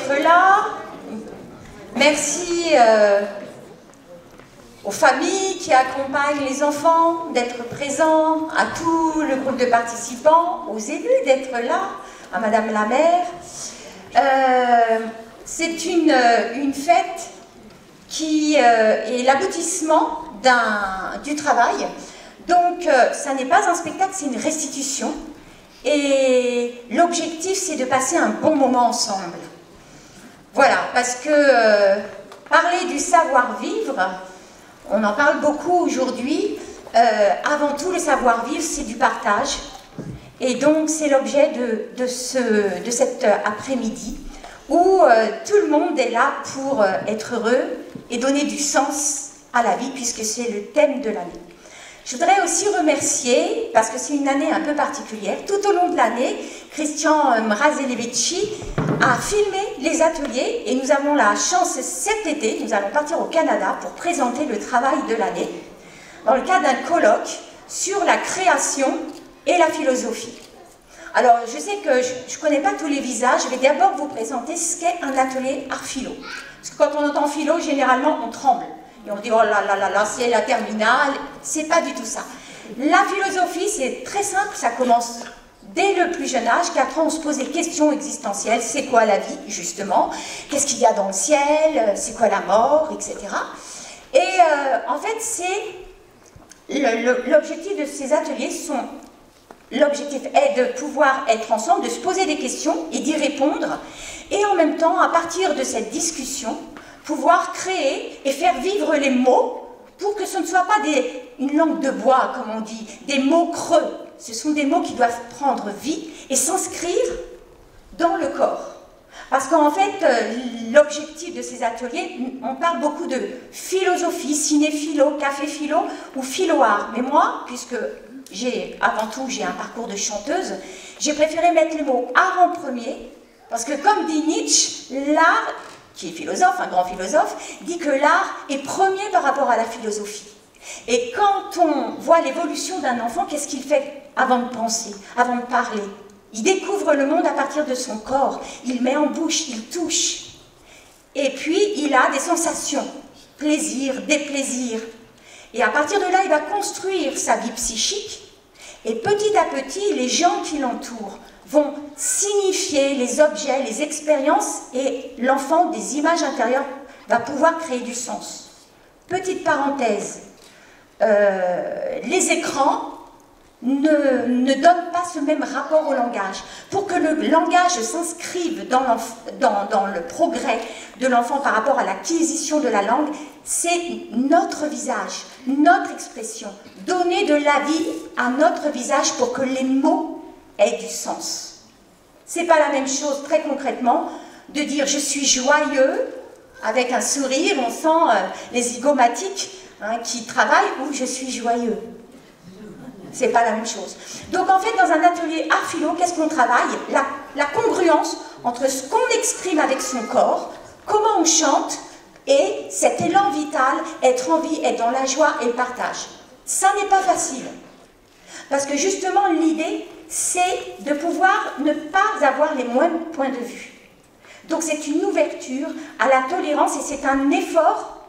d'être là. Merci aux familles qui accompagnent les enfants d'être présents, à tout le groupe de participants, aux élus d'être là, à Madame la maire. C'est une fête qui est l'aboutissement du travail. Donc, ça n'est pas un spectacle, c'est une restitution. Et l'objectif, c'est de passer un bon moment ensemble. Voilà, parce que parler du savoir-vivre, on en parle beaucoup aujourd'hui. Avant tout, le savoir-vivre, c'est du partage. Et donc, c'est l'objet de cet après-midi où tout le monde est là pour être heureux et donner du sens à la vie, puisque c'est le thème de l'année. Je voudrais aussi remercier, parce que c'est une année un peu particulière, tout au long de l'année, Christian Mrazelevici a filmé les ateliers et nous avons la chance cet été, nous allons partir au Canada pour présenter le travail de l'année dans le cadre d'un colloque sur la création et la philosophie. Alors, je sais que je ne connais pas tous les visages, je vais d'abord vous présenter ce qu'est un atelier art philo. Parce que quand on entend philo, généralement, on tremble. Et on dit, oh là là là là, c'est la terminale. C'est pas du tout ça. La philosophie, c'est très simple, ça commence dès le plus jeune âge. 4 ans, on se pose des questions existentielles. C'est quoi la vie, justement? Qu'est-ce qu'il y a dans le ciel? C'est quoi la mort, etc. Et en fait, c'est l'objectif de ces ateliers l'objectif est de pouvoir être ensemble, de se poser des questions et d'y répondre. Et en même temps, à partir de cette discussion, pouvoir créer et faire vivre les mots pour que ce ne soit pas une langue de bois, comme on dit, des mots creux. Ce sont des mots qui doivent prendre vie et s'inscrire dans le corps. Parce qu'en fait, l'objectif de ces ateliers, on parle beaucoup de philosophie, ciné-philo, café-philo ou philo-art. Mais moi, puisque avant tout j'ai un parcours de chanteuse, j'ai préféré mettre le mot art en premier, parce que comme dit Nietzsche, l'art, qui est philosophe, un grand philosophe, dit que l'art est premier par rapport à la philosophie. Et quand on voit l'évolution d'un enfant, qu'est-ce qu'il fait avant de penser, avant de parler? Il découvre le monde à partir de son corps, il met en bouche, il touche. Et puis, il a des sensations, plaisir, déplaisir. Et à partir de là, il va construire sa vie psychique. Et petit à petit, les gens qui l'entourent vont signifier les objets, les expériences, et l'enfant, des images intérieures, va pouvoir créer du sens. Petite parenthèse, les écrans ne donnent pas ce même rapport au langage. Pour que le langage s'inscrive dans le progrès de l'enfant par rapport à l'acquisition de la langue, c'est notre visage, notre expression. Donner de la vie à notre visage pour que les mots aient du sens. C'est pas la même chose, très concrètement, de dire je suis joyeux, avec un sourire, on sent les zygomatiques qui travaillent, ou je suis joyeux. C'est pas la même chose. Donc en fait, dans un atelier art philo, qu'est-ce qu'on travaille? La congruence entre ce qu'on exprime avec son corps, comment on chante, et cet élan vital, être en vie, être dans la joie et le partage. Ça n'est pas facile. Parce que justement, l'idée, c'est de pouvoir ne pas avoir les mêmes points de vue. Donc c'est une ouverture à la tolérance et c'est un effort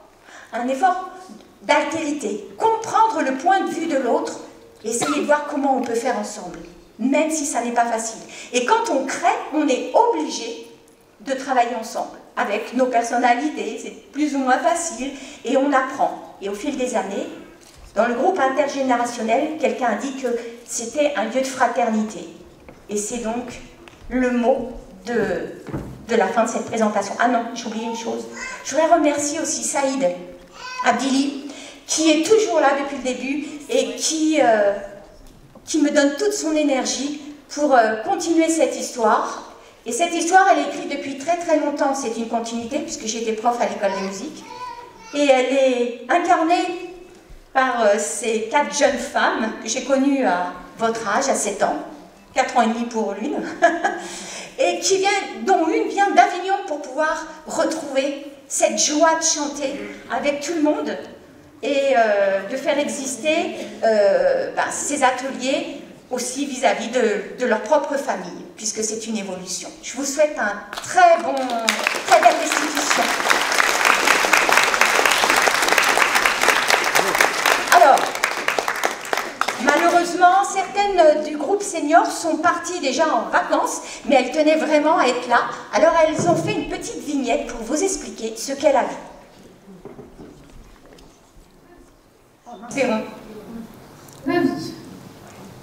d'altérité. Comprendre le point de vue de l'autre, essayer de voir comment on peut faire ensemble, même si ça n'est pas facile. Et quand on crée, on est obligé de travailler ensemble, avec nos personnalités, c'est plus ou moins facile, et on apprend. Et au fil des années, dans le groupe intergénérationnel, quelqu'un a dit que c'était un lieu de fraternité. Et c'est donc le mot de la fin de cette présentation. Ah non, j'ai oublié une chose. Je voudrais remercier aussi Saïd Abdili, qui est toujours là depuis le début et qui me donne toute son énergie pour continuer cette histoire. Et cette histoire, elle est écrite depuis très très longtemps, c'est une continuité, puisque j'étais prof à l'école de musique. Et elle est incarnée par ces 4 jeunes femmes que j'ai connues à votre âge, à 7 ans, 4 ans et demi pour l'une, et dont une vient d'Avignon pour pouvoir retrouver cette joie de chanter avec tout le monde et de faire exister ces ateliers aussi vis-à-vis de leur propre famille, puisque c'est une évolution. Je vous souhaite un très belle restitution. Alors, malheureusement, certaines du groupe senior sont parties déjà en vacances, mais elles tenaient vraiment à être là. Alors elles ont fait une petite vignette pour vous expliquer ce qu'est la vie. Véron. La vie.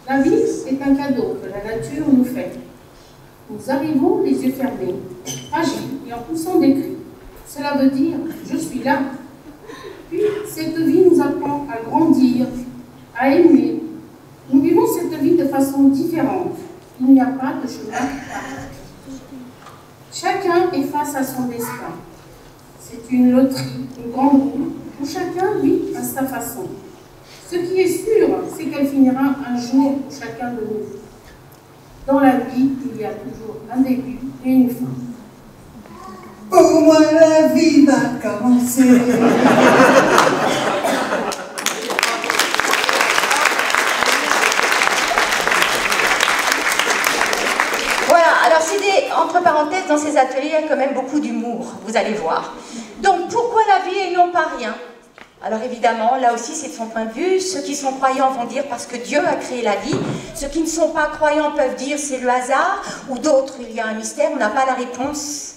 La vie est un cadeau que la nature nous fait. Nous arrivons les yeux fermés, fragiles et en poussant des cris. Cela veut dire « je suis là ». Puis cette vie nous apprend à grandir, à aimer. Nous vivons cette vie de façon différente. Il n'y a pas de chemin parfait. Chacun est face à son destin. C'est une loterie, une grande roue, où chacun vit à sa façon. Ce qui est sûr, c'est qu'elle finira un jour pour chacun de nous. Dans la vie, il y a toujours un début et une fin. Pour moi, la vie va commencer. Voilà, alors entre parenthèses, dans ces ateliers, il y a quand même beaucoup d'humour, vous allez voir. Donc, pourquoi la vie et non pas rien? Alors évidemment, là aussi c'est de son point de vue. Ceux qui sont croyants vont dire parce que Dieu a créé la vie. Ceux qui ne sont pas croyants peuvent dire c'est le hasard. Ou d'autres, il y a un mystère, on n'a pas la réponse.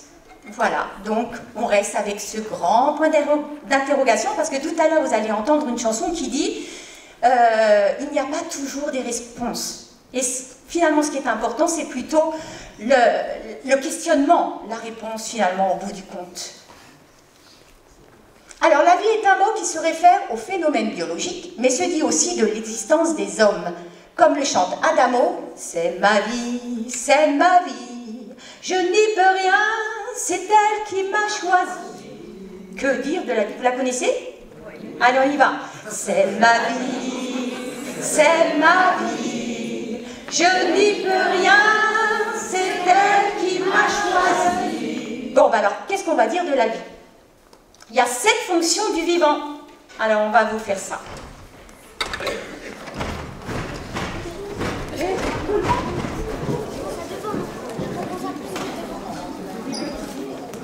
Voilà, donc on reste avec ce grand point d'interrogation parce que tout à l'heure vous allez entendre une chanson qui dit il n'y a pas toujours des réponses. Et finalement ce qui est important c'est plutôt le questionnement, la réponse finalement au bout du compte. Alors, la vie est un mot qui se réfère au phénomène biologique, mais se dit aussi de l'existence des hommes. Comme le chante Adamo, « C'est ma vie, je n'y peux rien, c'est elle qui m'a choisi. » Que dire de la vie? Vous la connaissez? Allez, on y va. « C'est ma vie, je n'y peux rien, c'est elle qui m'a choisi. » Bon, ben alors, qu'est-ce qu'on va dire de la vie? Il y a 7 fonctions du vivant. Alors, on va vous faire ça.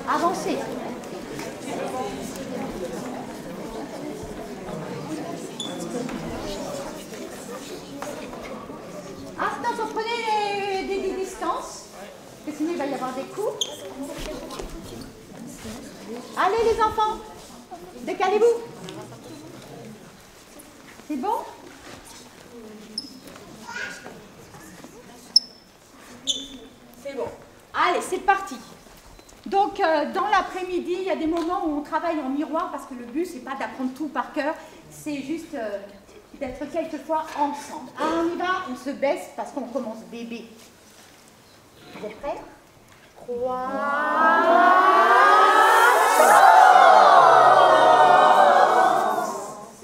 Avancez. Attention, prenez des distances, parce que sinon il va y avoir des coups. Allez les enfants, décalez-vous. C'est bon? C'est bon. Allez, c'est parti. Donc, dans l'après-midi, il y a des moments où on travaille en miroir parce que le but, c'est pas d'apprendre tout par cœur, c'est juste d'être quelquefois ensemble. Alors, on y va, on se baisse parce qu'on commence bébé. Vous êtes prêts? 3...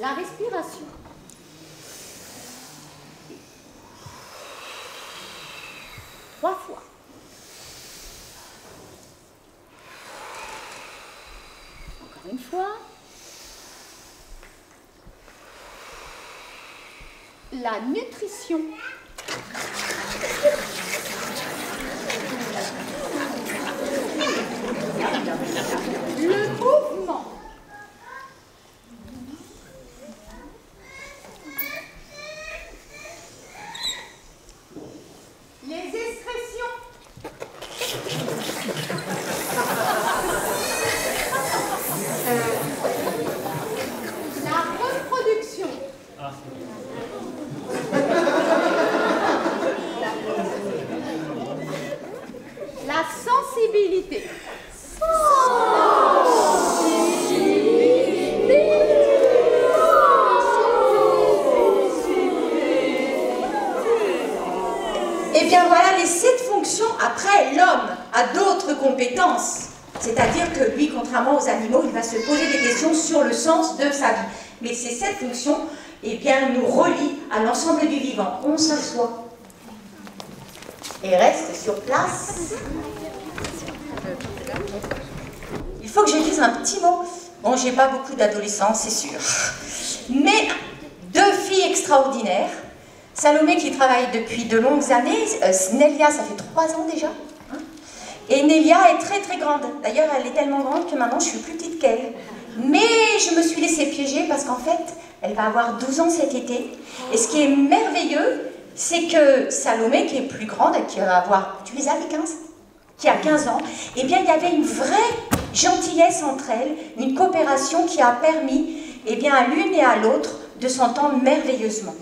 La respiration. Trois fois. Encore une fois. La nutrition. Le mouvement. Les expressions. La reproduction. La sensibilité. Et bien voilà les 7 fonctions. Après, l'homme a d'autres compétences. C'est-à-dire que lui, contrairement aux animaux, il va se poser des questions sur le sens de sa vie. Mais ces 7 fonctions, eh bien, nous relient à l'ensemble du vivant. On s'assoit et reste sur place. Il faut que je dise un petit mot. Bon, j'ai pas beaucoup d'adolescents, c'est sûr. Mais 2 filles extraordinaires. Salomé qui travaille depuis de longues années, Nélia, ça fait 3 ans déjà. Hein, et Nélia est très très grande. D'ailleurs, elle est tellement grande que maintenant je suis plus petite qu'elle. Mais je me suis laissée piéger parce qu'en fait, elle va avoir 12 ans cet été. Et ce qui est merveilleux, c'est que Salomé, qui est plus grande, qui va avoir, tu les as les 15 ? Qui a 15 ans, eh bien il y avait une vraie gentillesse entre elles, une coopération qui a permis eh bien, à l'une et à l'autre de s'entendre merveilleusement.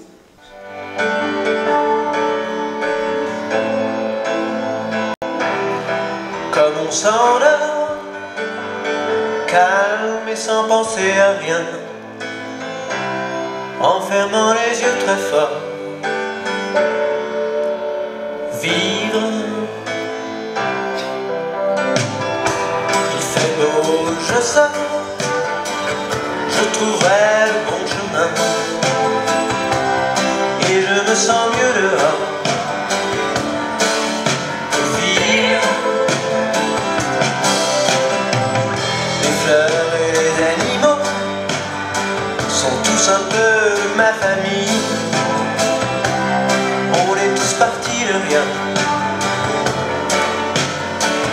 Comme on s'endort, calme et sans penser à rien, en fermant les yeux très fort, vivre. Il fait beau, je sors, je trouverai le bon chemin, et je me sens mieux dehors. Un peu ma famille, on est tous partis de rien.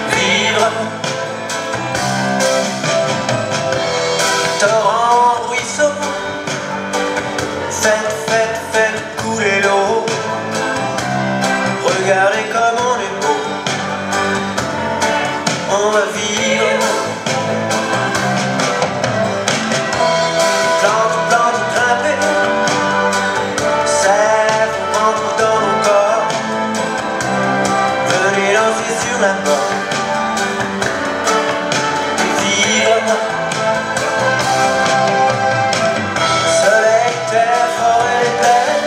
Vivre, torrent, ruisseau, faites couler l'eau. Regardez comme on est beau, on va vivre. La mort et vivre. Soleil, terre, forêt et plaine,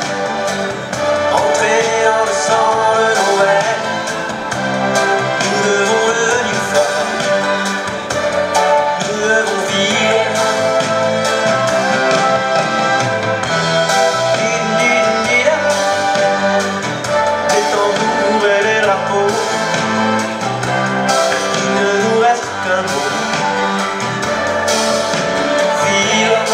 entrer dans le sang de nos veines. Nous devons devenir forts, nous devons vivre. Des tambours et des drapeaux, qu'un mot. Vivre.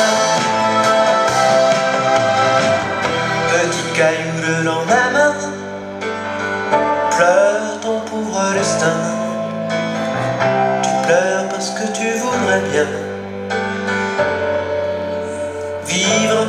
Petit caillou dans ma main, pleure ton pauvre destin. Tu pleures parce que tu voudrais bien vivre.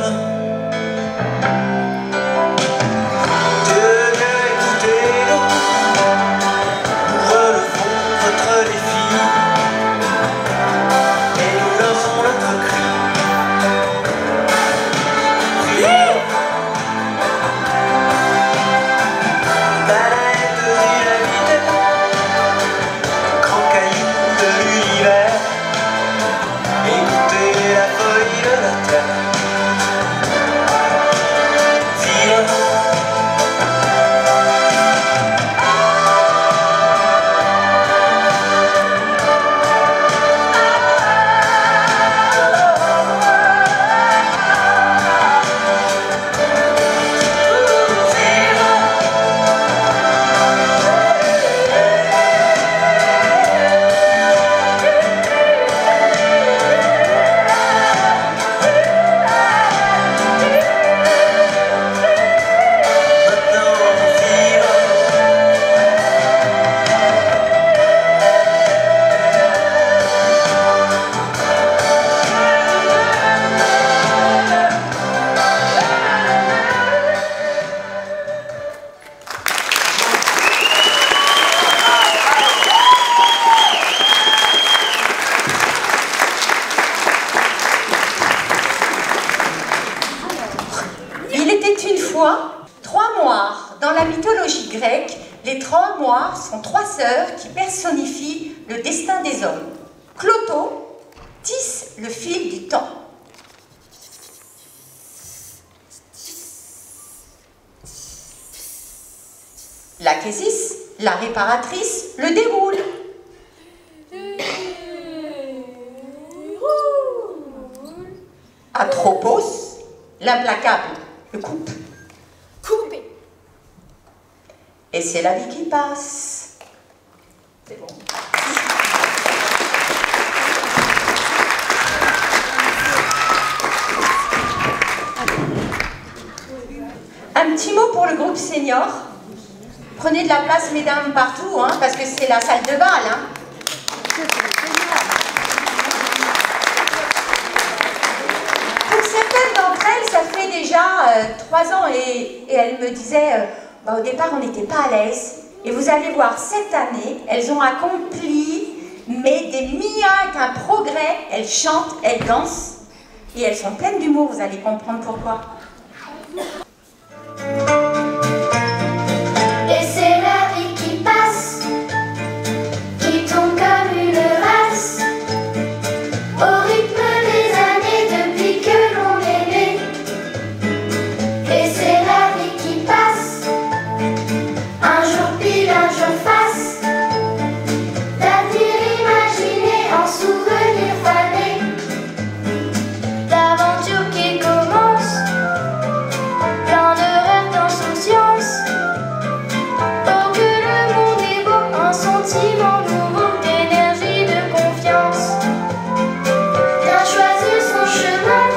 Dans la mythologie grecque, les 3 moires sont 3 sœurs qui personnifient le destin des hommes. Clotho tisse le fil du temps. L'achésis, la réparatrice, le déroule. Atropos, l'implacable, le coupe. Coupé. Et c'est la vie qui passe. C'est bon. Un petit mot pour le groupe senior. Prenez de la place, mesdames, partout, hein, parce que c'est la salle de bal. Hein. Pour certaines d'entre elles, ça fait déjà 3 ans et elles me disaient, au départ, on n'était pas à l'aise. Et vous allez voir, cette année, elles ont accompli des miracles, un progrès. Elles chantent, elles dansent et elles sont pleines d'humour, vous allez comprendre pourquoi. Et c'est la vie qui passe, qui tombe comme une race, au rythme des années depuis que l'on est né. Et c'est la vie qui passe, un jour pile, un jour face, d'avenir imaginé en souvenir fané, d'aventure qui commence, plein de rêves, d'insouciance. Oh que le monde est beau, un sentiment nouveau d'énergie, de confiance. Bien choisir son chemin,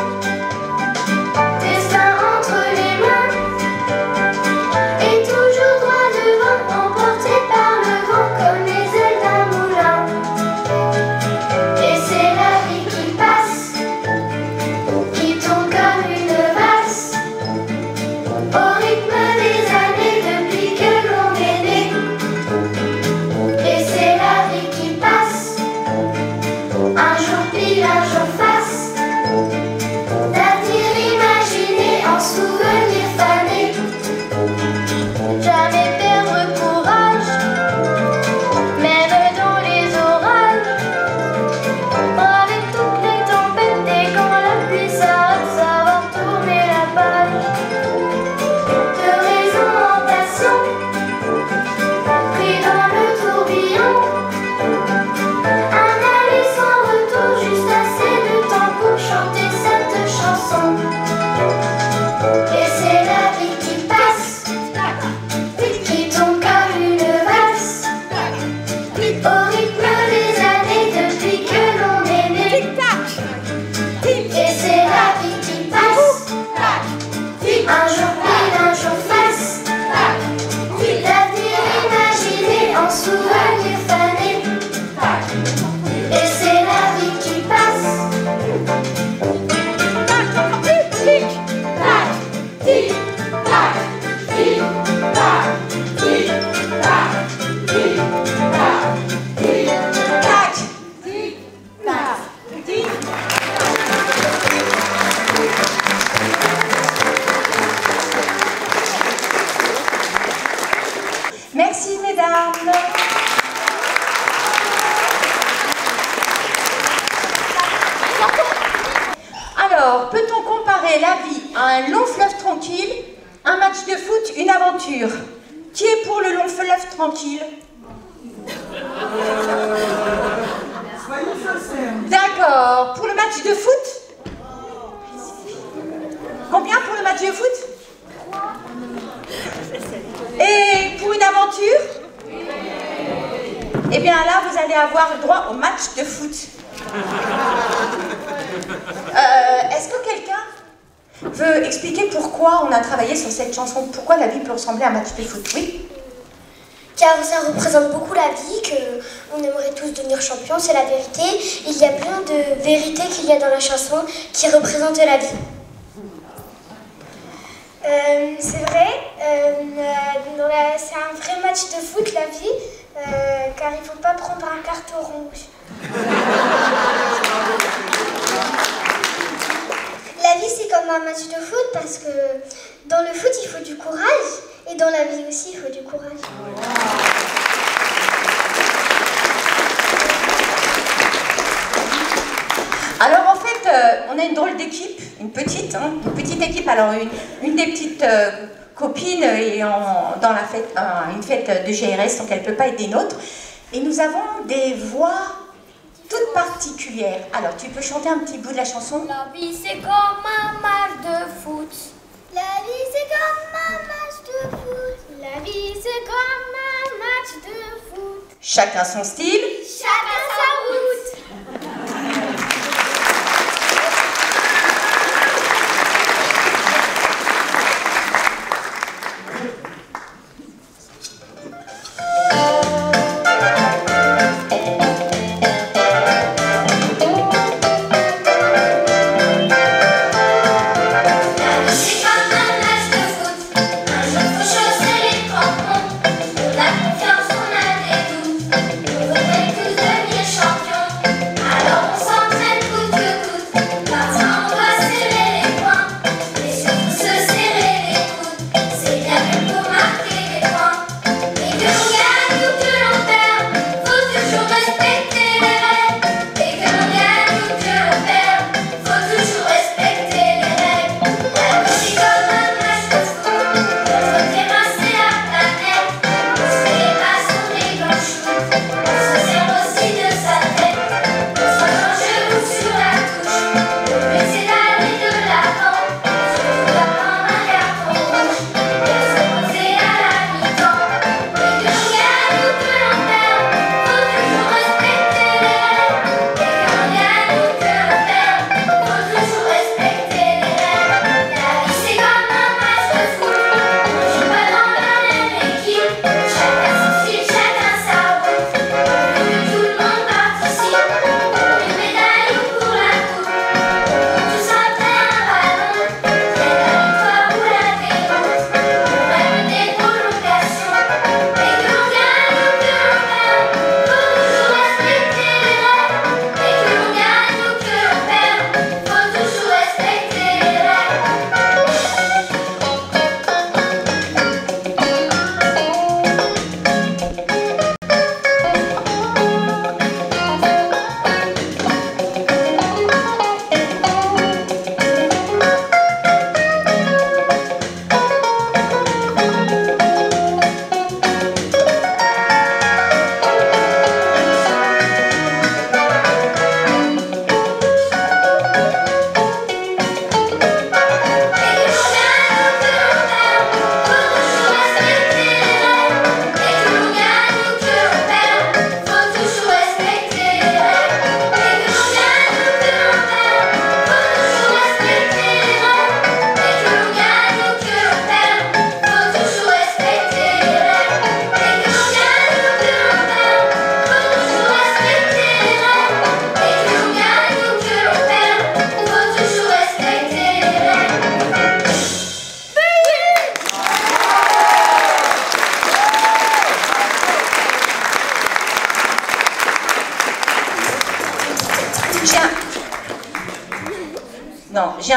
destin entre les mains, et toujours droit devant, emporté par le vent comme les ailes d'un moulin. Et c'est la vie qui passe, qui tombe comme une valse, au rythme des années depuis que l'on est né. Et c'est la vie qui passe, un jour pile, un jour face, d'avenir imaginé en souvenir fané. Jamais perdre courage, même dans les orages, avec toutes les tempêtes et quand la pluie s'arrête, savoir tourner la page. De raison en passion, pris dans le tourbillon, un aller sans retour, juste assez de temps pour chanter cette chanson. Et c'est la vie qui passe, qui tombe comme une valse, au rythme des années depuis que l'on est né. Et c'est la vie qui passe, un jour pile, un jour face, d'avenir imaginé en souvenir fané. Et c'est la vie qui passe. Tic, tic, tac, tic, tac, tic, tac, tic, tac, tic, tac, tic, tac, tic, tac, tic. Merci, mesdames. Alors, peut-on comparer la vie à un long fleuve tranquille, un match de foot, une aventure? Qui est pour le long fleuve tranquille? Soyons sincères. D'accord. Pour le match de foot? Combien pour le match de foot? Et pour une aventure? Eh bien là, vous allez avoir le droit au match de foot. Est-ce que quelqu'un veut expliquer pourquoi on a travaillé sur cette chanson? Pourquoi la vie peut ressembler à un match de foot? Oui? Car ça représente beaucoup la vie, qu'on aimerait tous devenir champion, c'est la vérité. Il y a plein de vérités qu'il y a dans la chanson qui représentent la vie. C'est vrai, c'est un vrai match de foot la vie, car il ne faut pas prendre un carton rouge. La vie c'est comme un match de foot parce que dans le foot il faut du courage et dans la vie aussi il faut du courage. Alors en fait, on a une drôle d'équipe, une petite équipe. Alors une des petites copines est dans la fête, une fête de GRS, donc elle ne peut pas être des nôtres. Et nous avons des voix toutes particulières. Alors tu peux chanter un petit bout de la chanson? La vie c'est comme un match de foot. La vie c'est comme un match de foot. La vie c'est comme un match de foot. Chacun son style. Chacun sa route.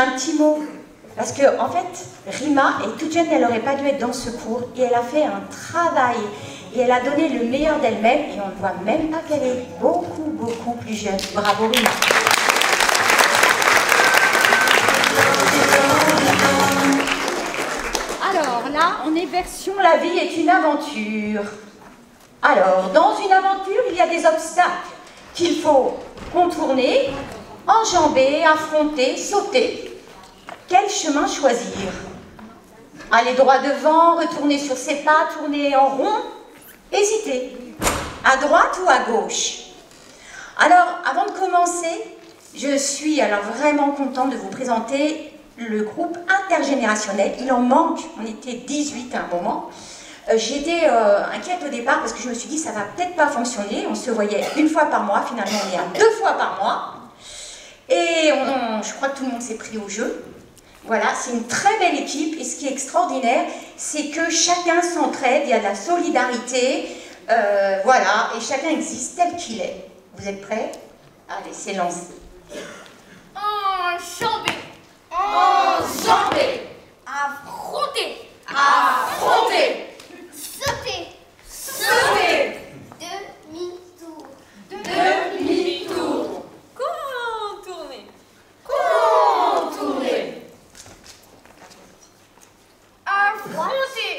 un petit mot. Parce que, en fait, Rima est toute jeune, elle n'aurait pas dû être dans ce cours, et elle a fait un travail, et elle a donné le meilleur d'elle-même, et on ne voit même pas qu'elle est beaucoup, beaucoup plus jeune. Bravo Rima. Alors là, on est version La vie est une aventure. Alors, dans une aventure, il y a des obstacles qu'il faut contourner, enjamber, affronter, sauter. Quel chemin choisir? Aller droit devant, retourner sur ses pas, tourner en rond? Hésiter. À droite ou à gauche? Alors, avant de commencer, je suis vraiment contente de vous présenter le groupe intergénérationnel. Il en manque, on était 18 à un moment. J'étais inquiète au départ parce que je me suis dit ça va peut-être pas fonctionner. On se voyait une fois par mois, finalement on est à 2 fois par mois. Et je crois que tout le monde s'est pris au jeu. Voilà, c'est une très belle équipe et ce qui est extraordinaire, c'est que chacun s'entraide, il y a de la solidarité, voilà, et chacun existe tel qu'il est. Vous êtes prêts? Allez, c'est lancé. Enjamber. Enjamber. Affronter. Affronter. Sauter. Sauter. Demi-tour. Demi-tour. Contourner. Contourner. Affronter.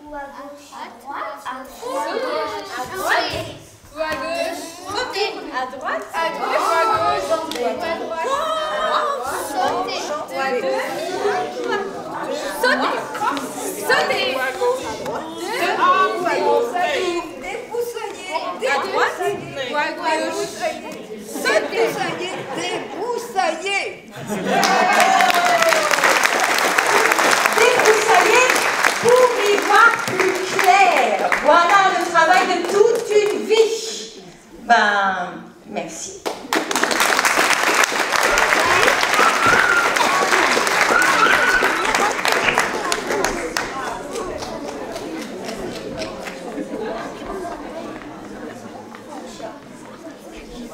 Ou à gauche. À droite. À droite. Ou à gauche. Sauter. À droite. À gauche. Ou à gauche. Ou à droite. Sauter. Sauter. Sauter. À droite ou à gauche? Sauter. Débroussailler. Débroussailler pour y voir plus clair. Voilà le travail de toute une vie. Ben, merci.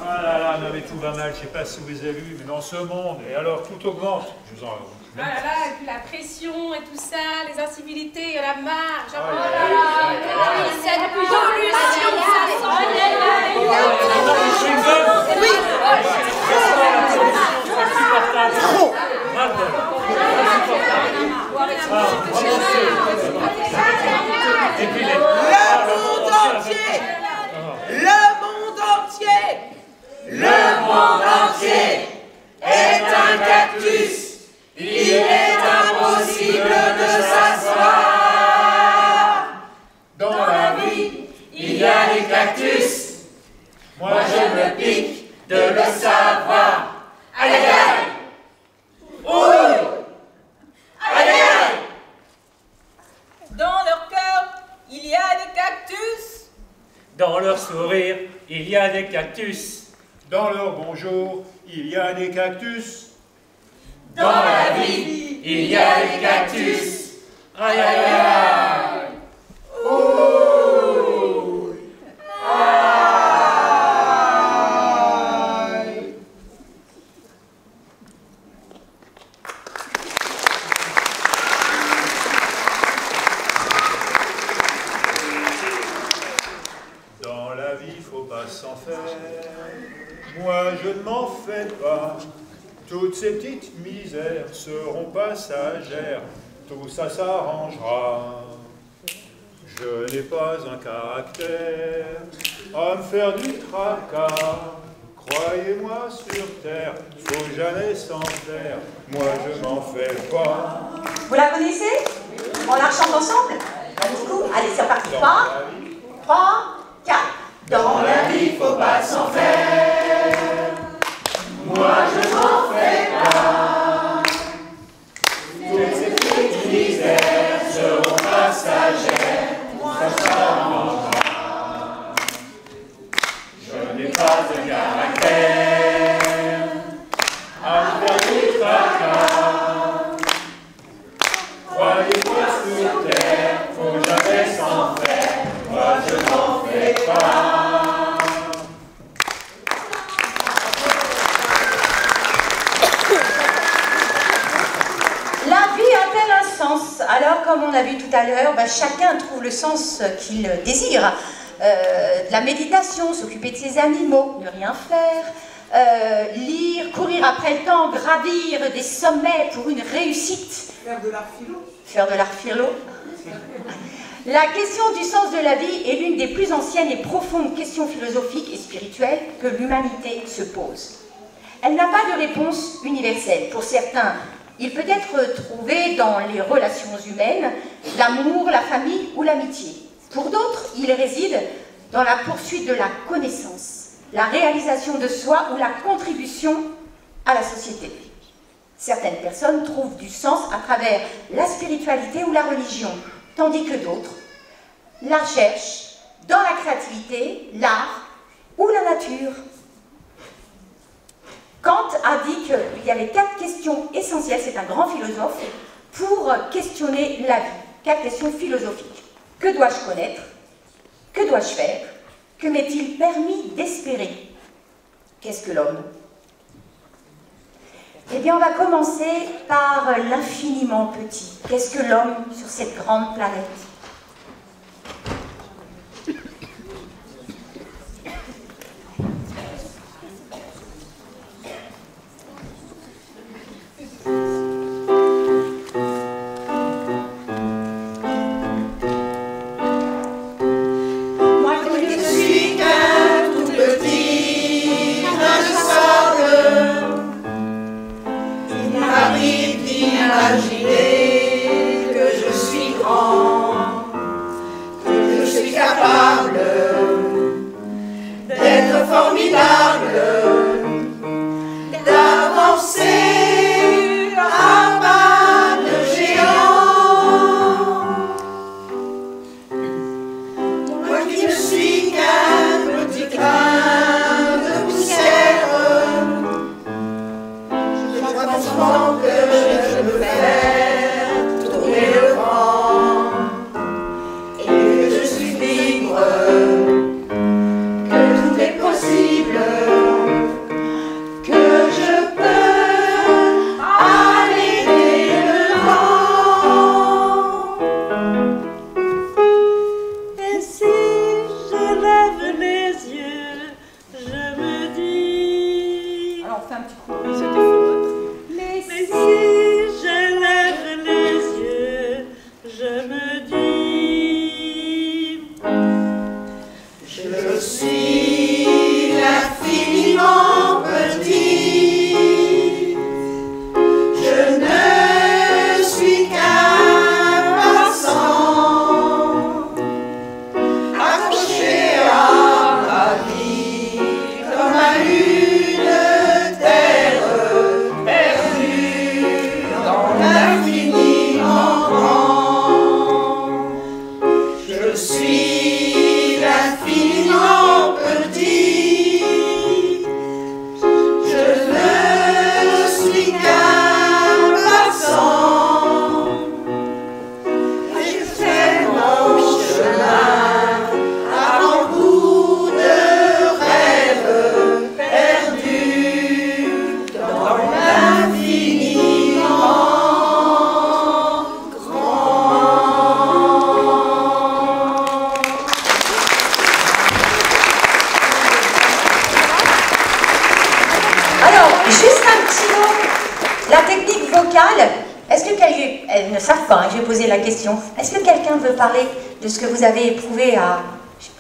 Ah là là, non mais tout va mal, je sais pas si vous avez vu, mais dans ce monde, et alors tout augmente. Je vous en... Ah là là, et puis la pression et tout ça, les incivilités, la marge. Ah, Oh là là, cette pollution, ça sent. Et puis les... Le monde entier est un cactus. Il est impossible de s'asseoir. Dans la vie, il y a des cactus. Moi je me pique de le savoir. Aïe aïe aïe. Ouh. Aïe aïe aïe. Dans leur cœur, il y a des cactus. Dans leur sourire, il y a des cactus. Dans leur bonjour, il y a des cactus. Dans la vie, il y a des cactus. Aïe aïe aïe. Ouh. Aïe. Dans la vie, faut pas s'en faire. Moi, je ne m'en fais pas. Toutes ces petites misères seront passagères. Tout ça s'arrangera. Je n'ai pas un caractère à me faire du tracas. Croyez-moi, sur terre, faut jamais s'en faire. Moi, je m'en fais pas. Vous la connaissez? On la chante ensemble? Un petit coup? Allez, c'est reparti. 3, 4. Dans la vie, faut pas s'en faire. Moi, je m'en fais pas. Toutes ces petites misères seront passagères. Ça s'arrangera. Je n'ai pas de caractère à me faire du tracas. Croyez-moi, sur terre, faut jamais s'en faire. Moi, je m'en fais pas. sens. Alors, comme on a vu tout à l'heure, chacun trouve le sens qu'il désire. De la méditation, s'occuper de ses animaux, ne rien faire, lire, courir après le temps, gravir des sommets pour une réussite. Faire de l'art philo. Faire de l'art philo. La question du sens de la vie est l'une des plus anciennes et profondes questions philosophiques et spirituelles que l'humanité se pose. Elle n'a pas de réponse universelle. Pour certains, il peut être trouvé dans les relations humaines, l'amour, la famille ou l'amitié. Pour d'autres, il réside dans la poursuite de la connaissance, la réalisation de soi ou la contribution à la société. Certaines personnes trouvent du sens à travers la spiritualité ou la religion, tandis que d'autres la cherchent dans la créativité, l'art ou la nature. Kant a dit qu'il y avait 4 questions essentielles, c'est un grand philosophe, pour questionner la vie. 4 questions philosophiques. Que dois-je connaître? Que dois-je faire? Que m'est-il permis d'espérer? Qu'est-ce que l'homme? Eh bien, on va commencer par l'infiniment petit. Qu'est-ce que l'homme sur cette grande planète? Est-ce que quelqu'un veut parler de ce que vous avez éprouvé à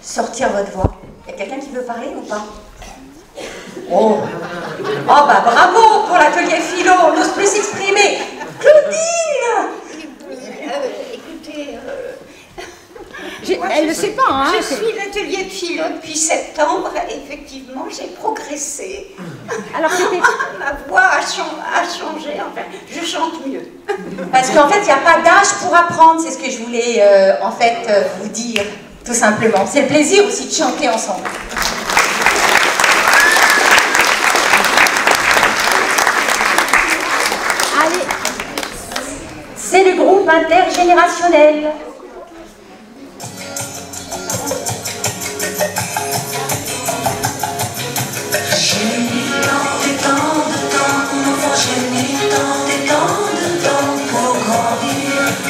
sortir votre voix? Il y a quelqu'un qui veut parler ou pas? Oh, bravo pour l'atelier philo, on n'ose plus s'exprimer. Claudine! Écoutez, elle ne sait pas, hein. Je suis l'atelier de philo depuis septembre et effectivement j'ai progressé. Alors ma voix a changé, enfin, je chante mieux. Parce qu'en fait, il n'y a pas d'âge pour apprendre, c'est ce que je voulais vous dire, tout simplement. C'est le plaisir aussi de chanter ensemble. Allez, c'est le groupe intergénérationnel. J'ai mis tant de temps, mon enfant, j'ai mis tant de temps pour grandir.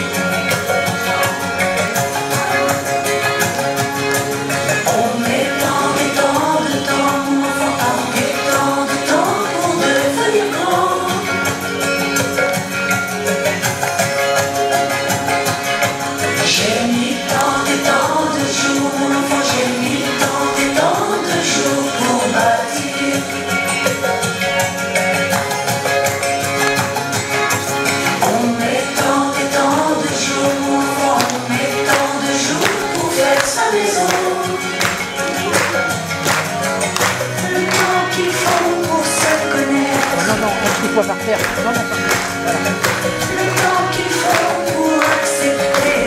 derrière. Non, non, voilà. Le temps qu'il faut pour accepter,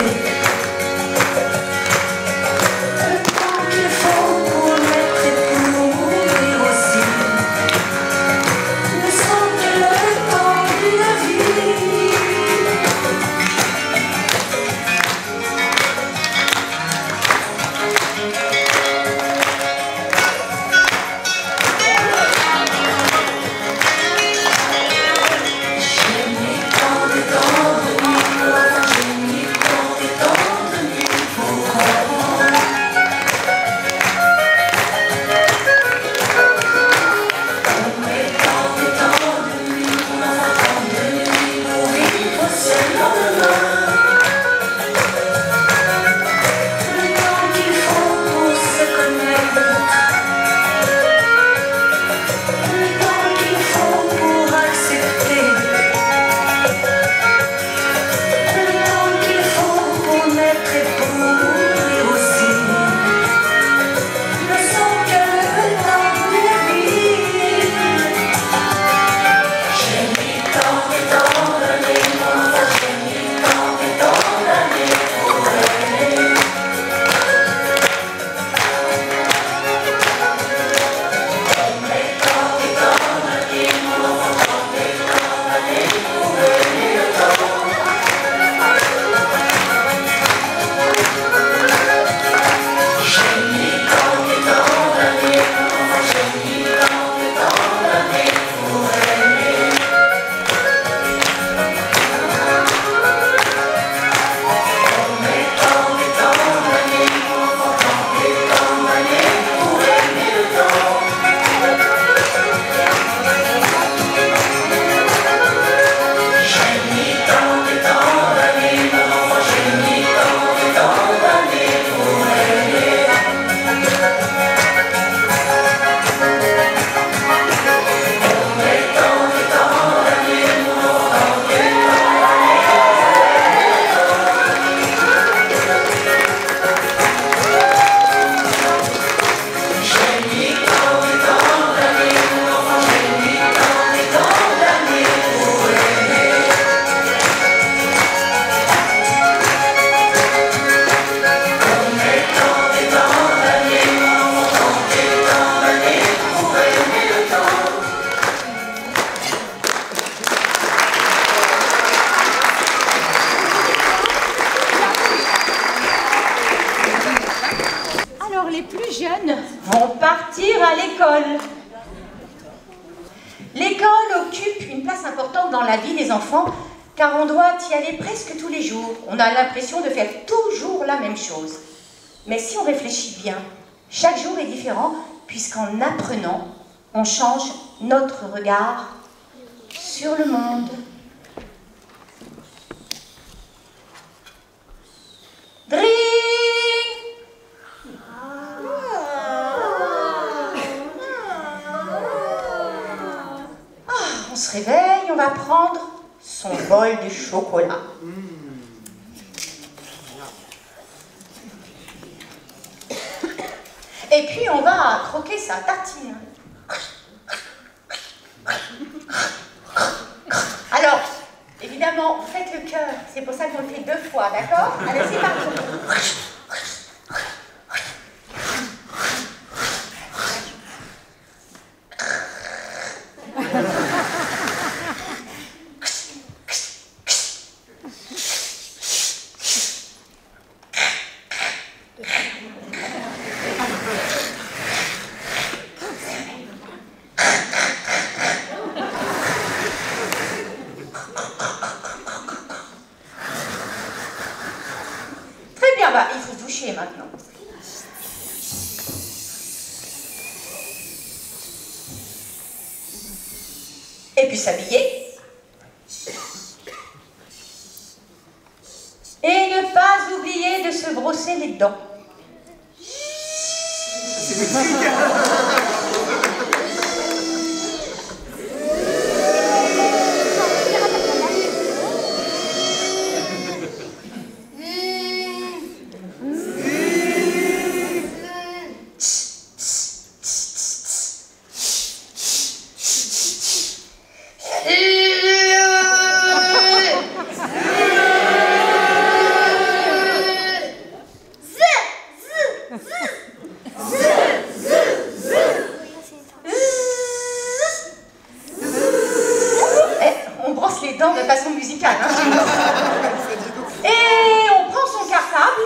le temps qu'il faut pour naître et pour mourir aussi, ne sont que le temps de la vie. Les plus jeunes vont partir à l'école. L'école occupe une place importante dans la vie des enfants car on doit y aller presque tous les jours. On a l'impression de faire toujours la même chose. Mais si on réfléchit bien, chaque jour est différent puisqu'en apprenant, on change notre regard sur le monde. Dring! On se réveille, on va prendre son bol de chocolat. Et puis on va croquer sa tartine. Alors, évidemment, faites le cœur, c'est pour ça qu'on le fait 2 fois, d'accord? Allez, c'est parti. Il faut se doucher maintenant. Et puis s'habiller. Et ne pas oublier de se brosser les dents. Et on prend son cartable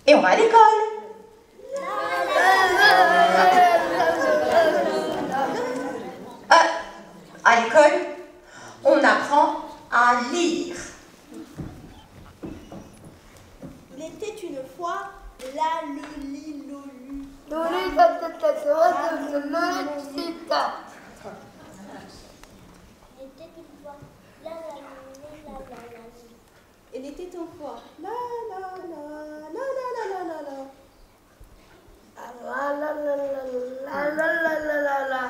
et on va à l'école. À l'école, on apprend à lire. Il était une fois la le li lo lu. Il était une fois la la la la la la la la la.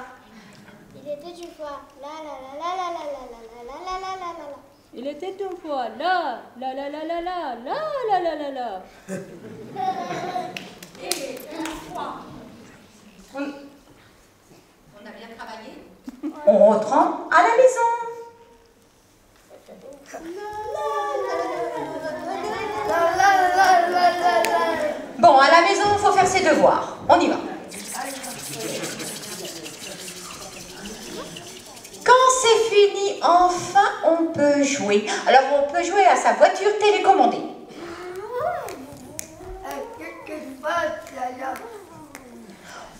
Il était une fois la la la la la la la la la la la la. Il était une fois la la la la la la la la la la la. Et une fois, on a bien travaillé, on reprend à la maison. Bon, à la maison, il faut faire ses devoirs. On y va. Quand c'est fini, enfin, on peut jouer. Alors, on peut jouer à sa voiture télécommandée.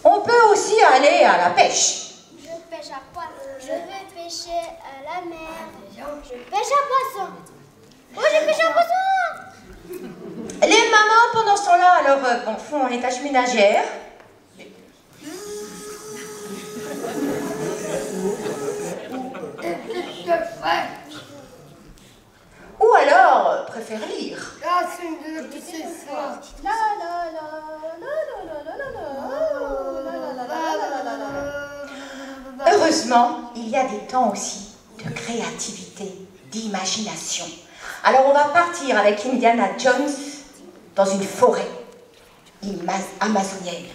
On peut aussi aller à la pêche. Je pêche à poisson. Je vais pêcher à la mer. Je pêche à poisson. Oh, je pêche à poisson. Les mamans, pendant ce temps-là, alors, font les tâches ménagères. Ou alors, préfèrent lire. Heureusement, il y a des temps aussi de créativité, d'imagination. Alors on va partir avec Indiana Jones dans une forêt amazonienne.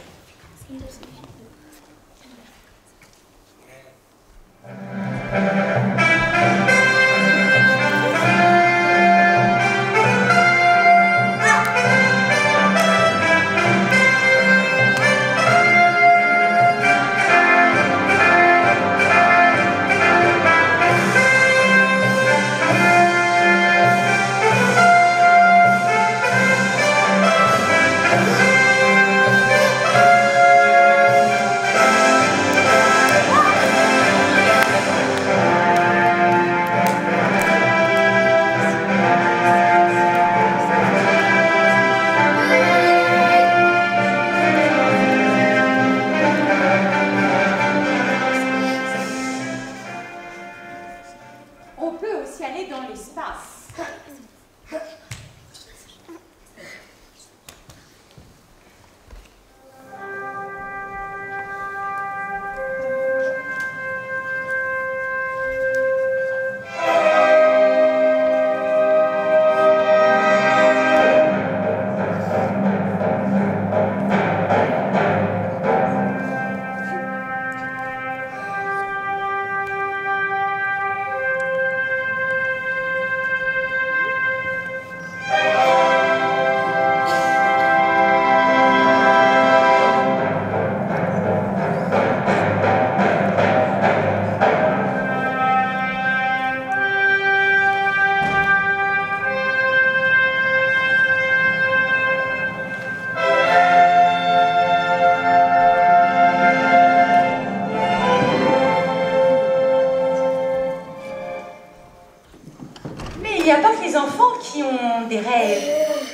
Des rêves.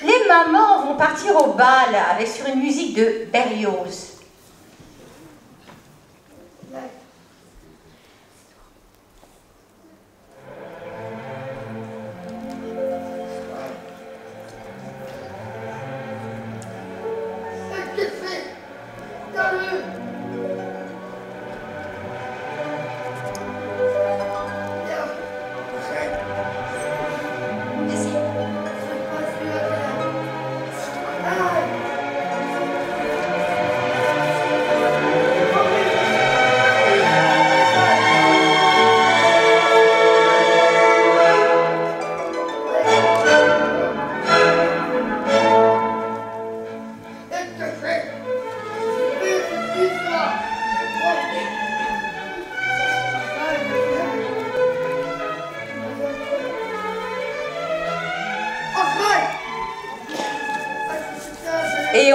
Les mamans vont partir au bal avec sur une musique de Berlioz.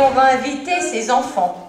on va inviter ses enfants.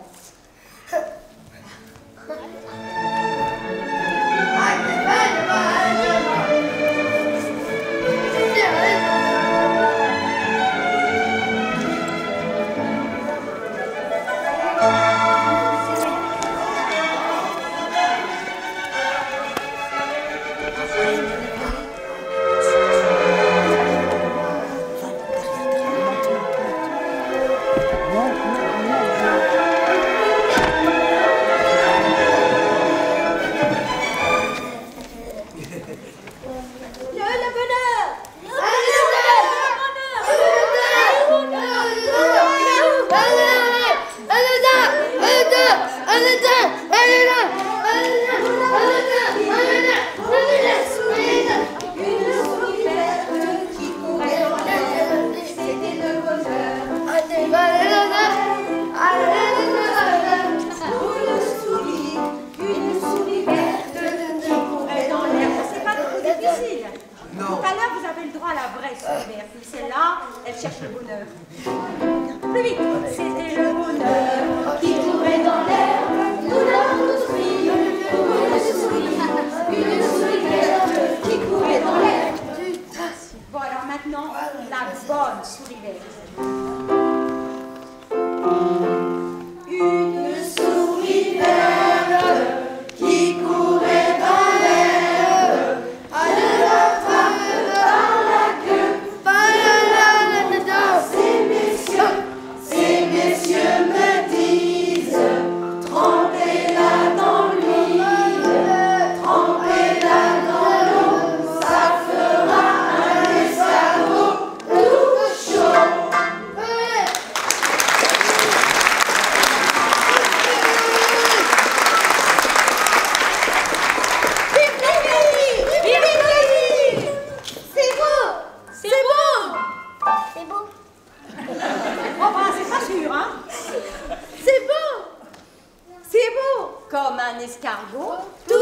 Comme un escargot, tout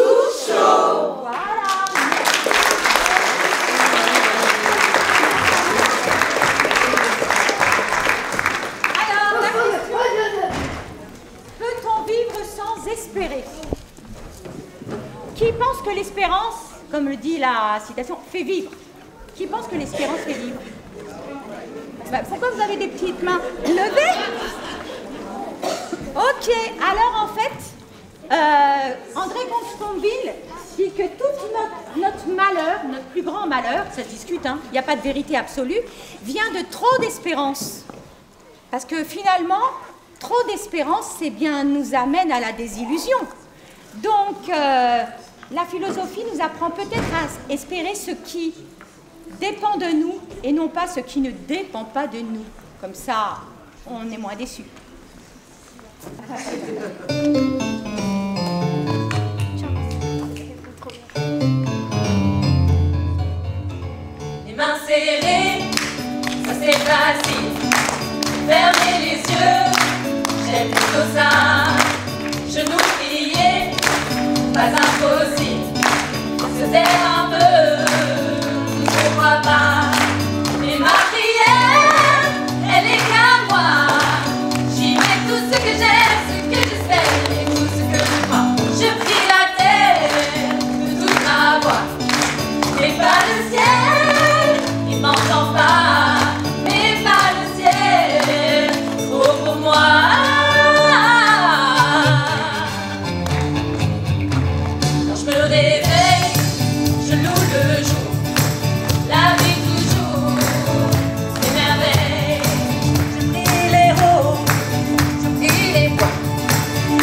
chaud. Voilà. Alors, la question, peut-on vivre sans espérer? Qui pense que l'espérance, comme le dit la citation, fait vivre? Qui pense que l'espérance fait vivre? Pourquoi vous avez des petites mains levées? Ok, alors en fait, André Comte-Sponville dit que tout notre malheur, notre plus grand malheur, ça se discute, hein, il n'y a pas de vérité absolue, vient de trop d'espérance. Parce que finalement, trop d'espérance, c'est bien, nous amène à la désillusion. Donc, la philosophie nous apprend peut-être à espérer ce qui dépend de nous et non pas ce qui ne dépend pas de nous. Comme ça, on est moins déçus. Les mains serrées, ça c'est facile. Fermez les yeux, j'aime plutôt ça. Genoux pliés, pas impossible. Se taire un peu, je crois pas. Mais ma prière, elle est qu'à moi. J'y mets tout ce que j'aime, ce que j'espère et tout ce que je crois. Je prie la terre de toute ma voix. Et pas le ciel, il m'entend pas. Mais pas le ciel, trop pour moi. Quand je me réveille, je loue le jour. La vie toujours, c'est merveille. Je prie les hauts, je prie les bas,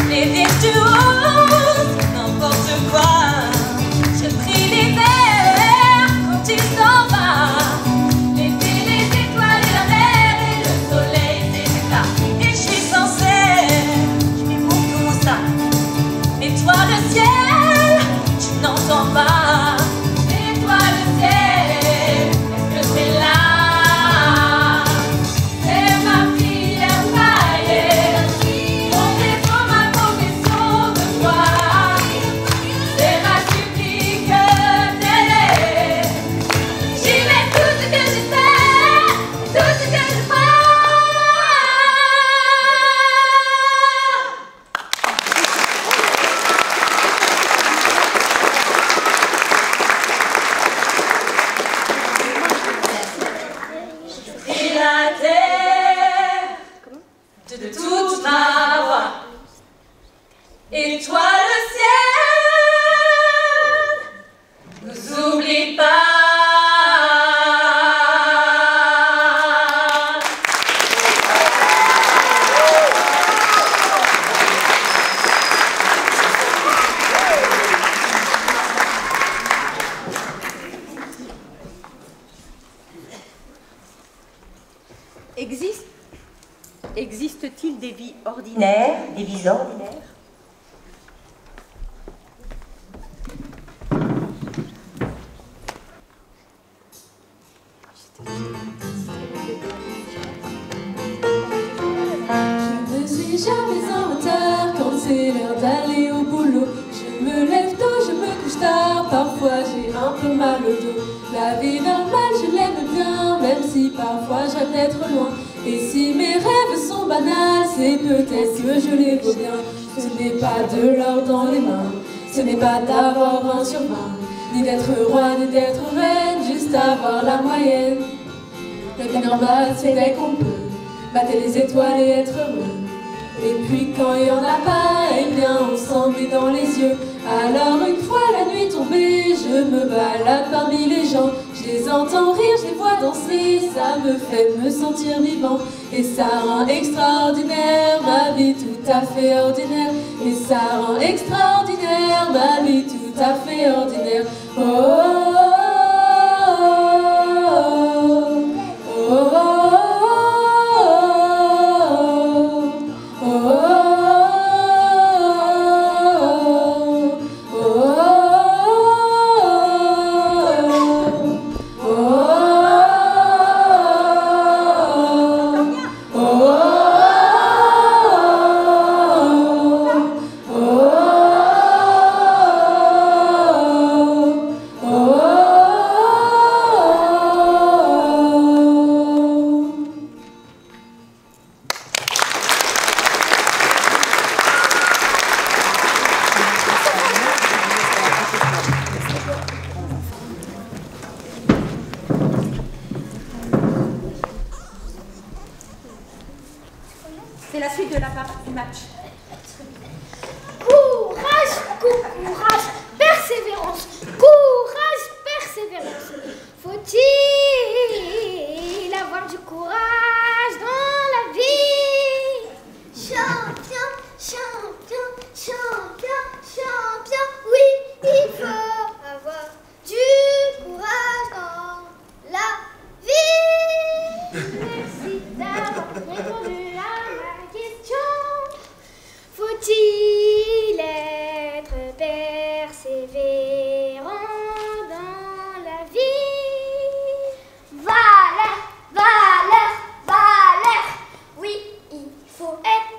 les virtuoses, n'importe quoi. Je prie les verts quand il s'en va. L'été, les étoiles et la mer et le soleil, c'est états. Et je suis sincère, je prie pour tout ça. Mais toi le ciel, tu n'entends pas. Mais toi le ciel, est-ce que c'est là? C'est ma prière païenne, mon défaut, ma confession de foi. C'est ma supplique télé. Existe-t-il des vies ordinaires, des vies ordinaires? Je ne suis jamais en retard quand c'est l'heure d'aller au boulot. Je me lève tôt, je me couche tard, parfois j'ai un peu mal au dos. La vie normale, je l'aime bien, même si parfois j'aime être loin. Et si mes rêves sont banals, c'est peut-être que je les vaux bien. Ce n'est pas de l'or dans les mains, ce n'est pas d'avoir 20 sur 20, ni d'être roi, ni d'être reine, juste avoir la moyenne. La vie normale, c'est dès qu'on peut battre les étoiles et être heureux. Et puis quand il n'y en a pas, eh bien on s'en met dans les yeux. Alors une fois la nuit tombée, je me balade parmi les gens. Je les entends rire, je les vois danser, ça me fait me sentir vivant. Et ça rend extraordinaire ma vie tout à fait ordinaire. Et ça rend extraordinaire ma vie tout à fait ordinaire. Oh, oh, oh, oh, oh, oh. C'est la suite de la partie du match. Courage, courage, persévérance. Courage, persévérance. Faut-il avoir du courage dans la vie? Champion, champion, champion, champion. Oui, il faut avoir du courage dans la vie. Merci d'avoir répondu à ma question. Faut-il être persévérant dans la vie? Valeur, valeur, valeur. Oui, il faut être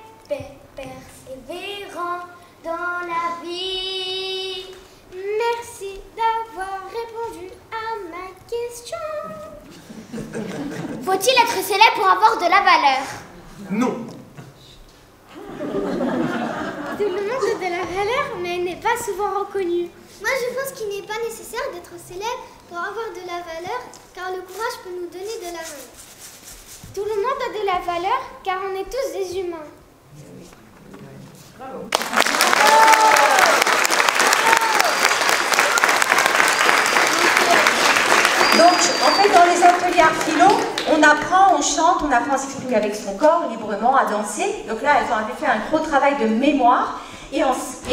persévérant dans la vie. Merci d'avoir répondu à ma question. Faut-il être célèbre pour avoir de la valeur? Non. Tout le monde a de la valeur, mais n'est pas souvent reconnu. Moi, je pense qu'il n'est pas nécessaire d'être célèbre pour avoir de la valeur, car le courage peut nous donner de la valeur. Tout le monde a de la valeur, car on est tous des humains. Bravo. Donc, en fait, dans les ateliers art philo, on apprend, on chante, on apprend à s'exprimer avec son corps librement, à danser. Donc là, elles ont fait un gros travail de mémoire et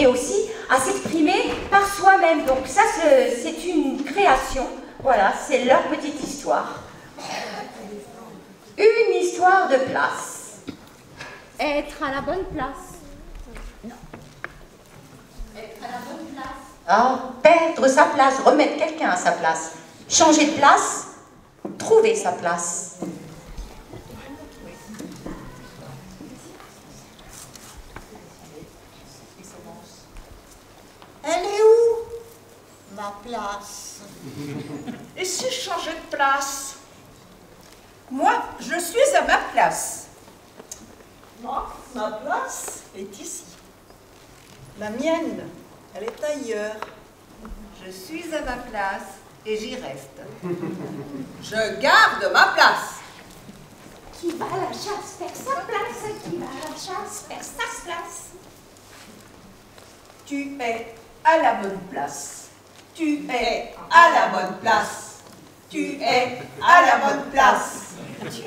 aussi à s'exprimer par soi-même. Donc ça, c'est une création. Voilà, c'est leur petite histoire. Une histoire de place. Être à la bonne place. Non. Être à la bonne place. Ah, perdre sa place, remettre quelqu'un à sa place. Changer de place, trouver sa place. Elle est où, ma place? Et si je changeais de place? Moi, je suis à ma place. Moi, ma place est ici. La mienne, elle est ailleurs. Je suis à ma place et j'y reste. Je garde ma place. Qui va à la chasse faire sa place? Qui va à la chasse faire sa place? Tu es à la bonne place. Tu es à la bonne place. Tu es à la bonne place.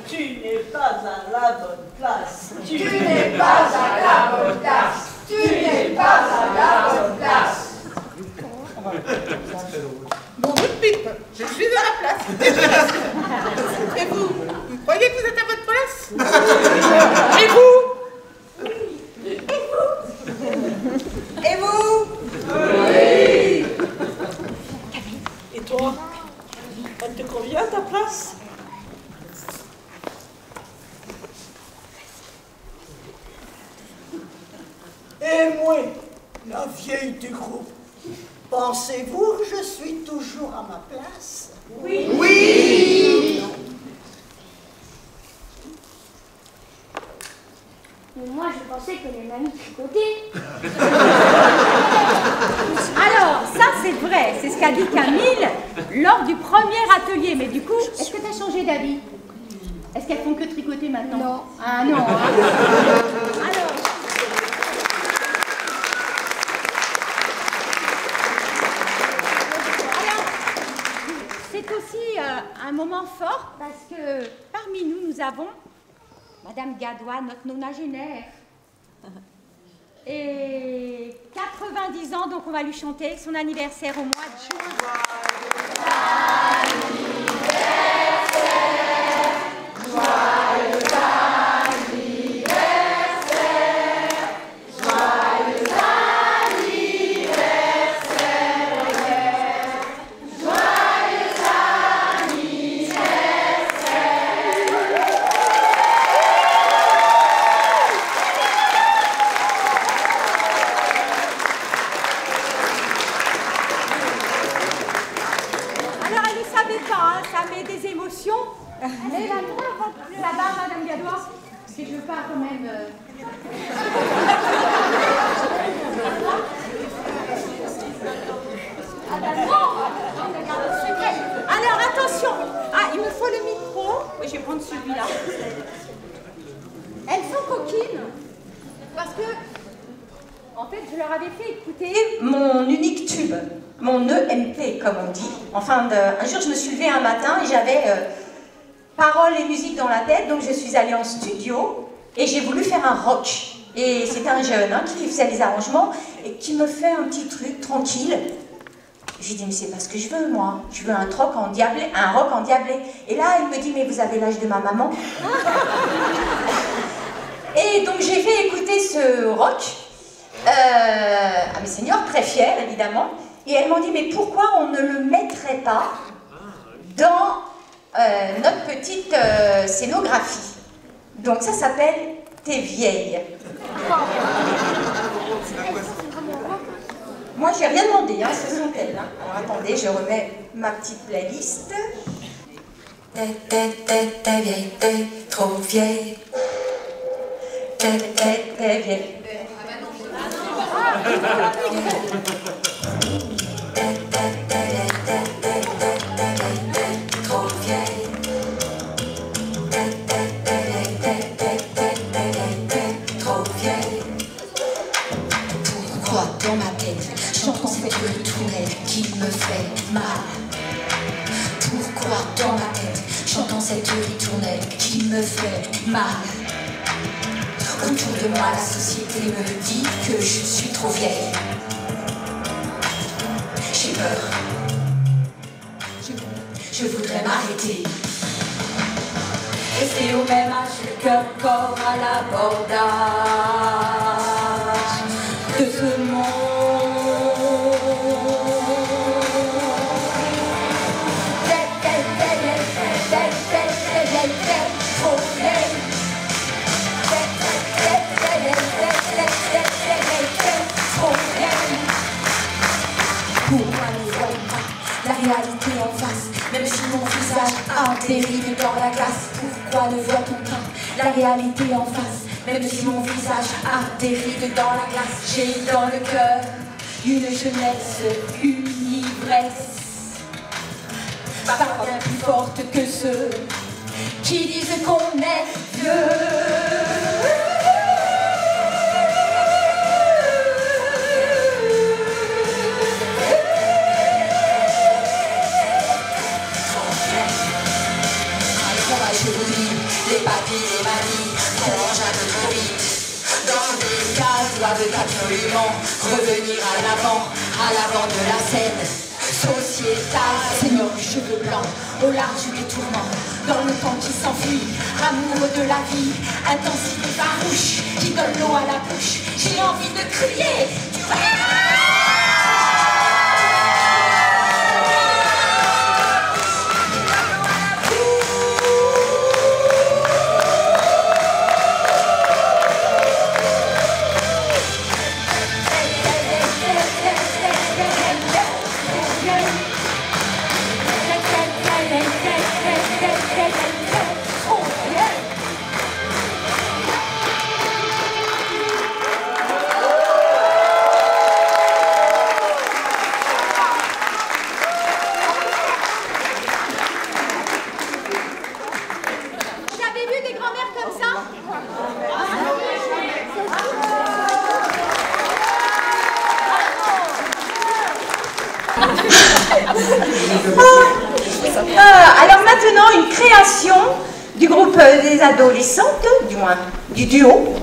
Tu n'es pas à la bonne place. Tu n'es pas à la bonne place. Tu n'es pas à la bonne place. Mon bout de pipe, je suis à la place. Et vous croyez que vous êtes à votre place? Et vous? Et vous? Oui. Et toi? Elle te convient ta place? Et moi, la vieille du groupe, pensez-vous que je suis toujours à ma place? Oui. Oui. Mais moi, je pensais que les mamies tricotaient. Alors, ça c'est vrai, c'est ce qu'a dit Camille lors du premier atelier. Mais du coup, est-ce que tu as changé d'avis? Est-ce qu'elles font que tricoter maintenant? Non. Ah non. Hein. Alors, c'est aussi un moment fort parce que parmi nous, nous avons Madame Gadois, notre nonagénaire. Et 90 ans, donc on va lui chanter son anniversaire au mois de juin. Joyeux anniversaire, joyeux anniversaire, joyeux Alors elle ne savait pas, hein, ça met des émotions. Mais là-bas, Madame Gadois, parce que je veux pas quand même... Alors attention, ah, il me faut le micro. Oui, je vais prendre celui-là. Elles sont coquines parce que, en fait, je leur avais fait écouter mon unique tube, mon EMP comme on dit. Enfin, un jour, je me suis levée un matin et j'avais paroles et musique dans la tête, donc je suis allée en studio et j'ai voulu faire un rock. Et c'était un jeune hein, qui faisait les arrangements et qui me fait un petit truc tranquille. J'ai dit, mais c'est pas ce que je veux, moi. Je veux un rock endiablé. Et là, il me dit, mais vous avez l'âge de ma maman. Et donc, j'ai fait écouter ce rock à mes seniors, très fiers, évidemment. Et elles m'ont dit, mais pourquoi on ne le mettrait pas dans notre petite scénographie? Donc, ça s'appelle T'es vieille. Moi, j'ai rien demandé, hein, ce sont elles. Hein. Alors, attendez, je remets ma petite playlist. T'es vieille, t'es trop vieille. T'es vieille. Trop vieille. Trop vieille. Pourquoi dans ma tête j'entends cette ritournelle qui me fait mal? Pourquoi dans ma tête j'entends cette ritournelle qui me fait mal? Autour de moi la société me dit que je suis trop vieille. J'ai peur. Je voudrais m'arrêter. Rester au même âge, le cœur corps à l'abordage de ce monde. Trop vieille. Trop vieille. Pourquoi ne vois-je pas la réalité en face, même si mon visage atterrit dans la glace? Pourquoi ne voit-on pas la réalité en face, même si mon visage atterrit dans la glace? J'ai dans le cœur une jeunesse, une ivresse, parfois bien plus forte que ceux qui disent qu'on est vieux. Les papis, les mamies, qu'on mange un peu trop vite. Dans des cases doivent absolument revenir à l'avant de la scène. sociétal, seigneur du cheveu blanc, au large des tourments, dans le temps qui s'enfuit, amoureux de la vie, intensité farouche, qui donne l'eau à la bouche, j'ai envie de crier, Alors maintenant, une création du groupe des adolescentes, du moins du duo.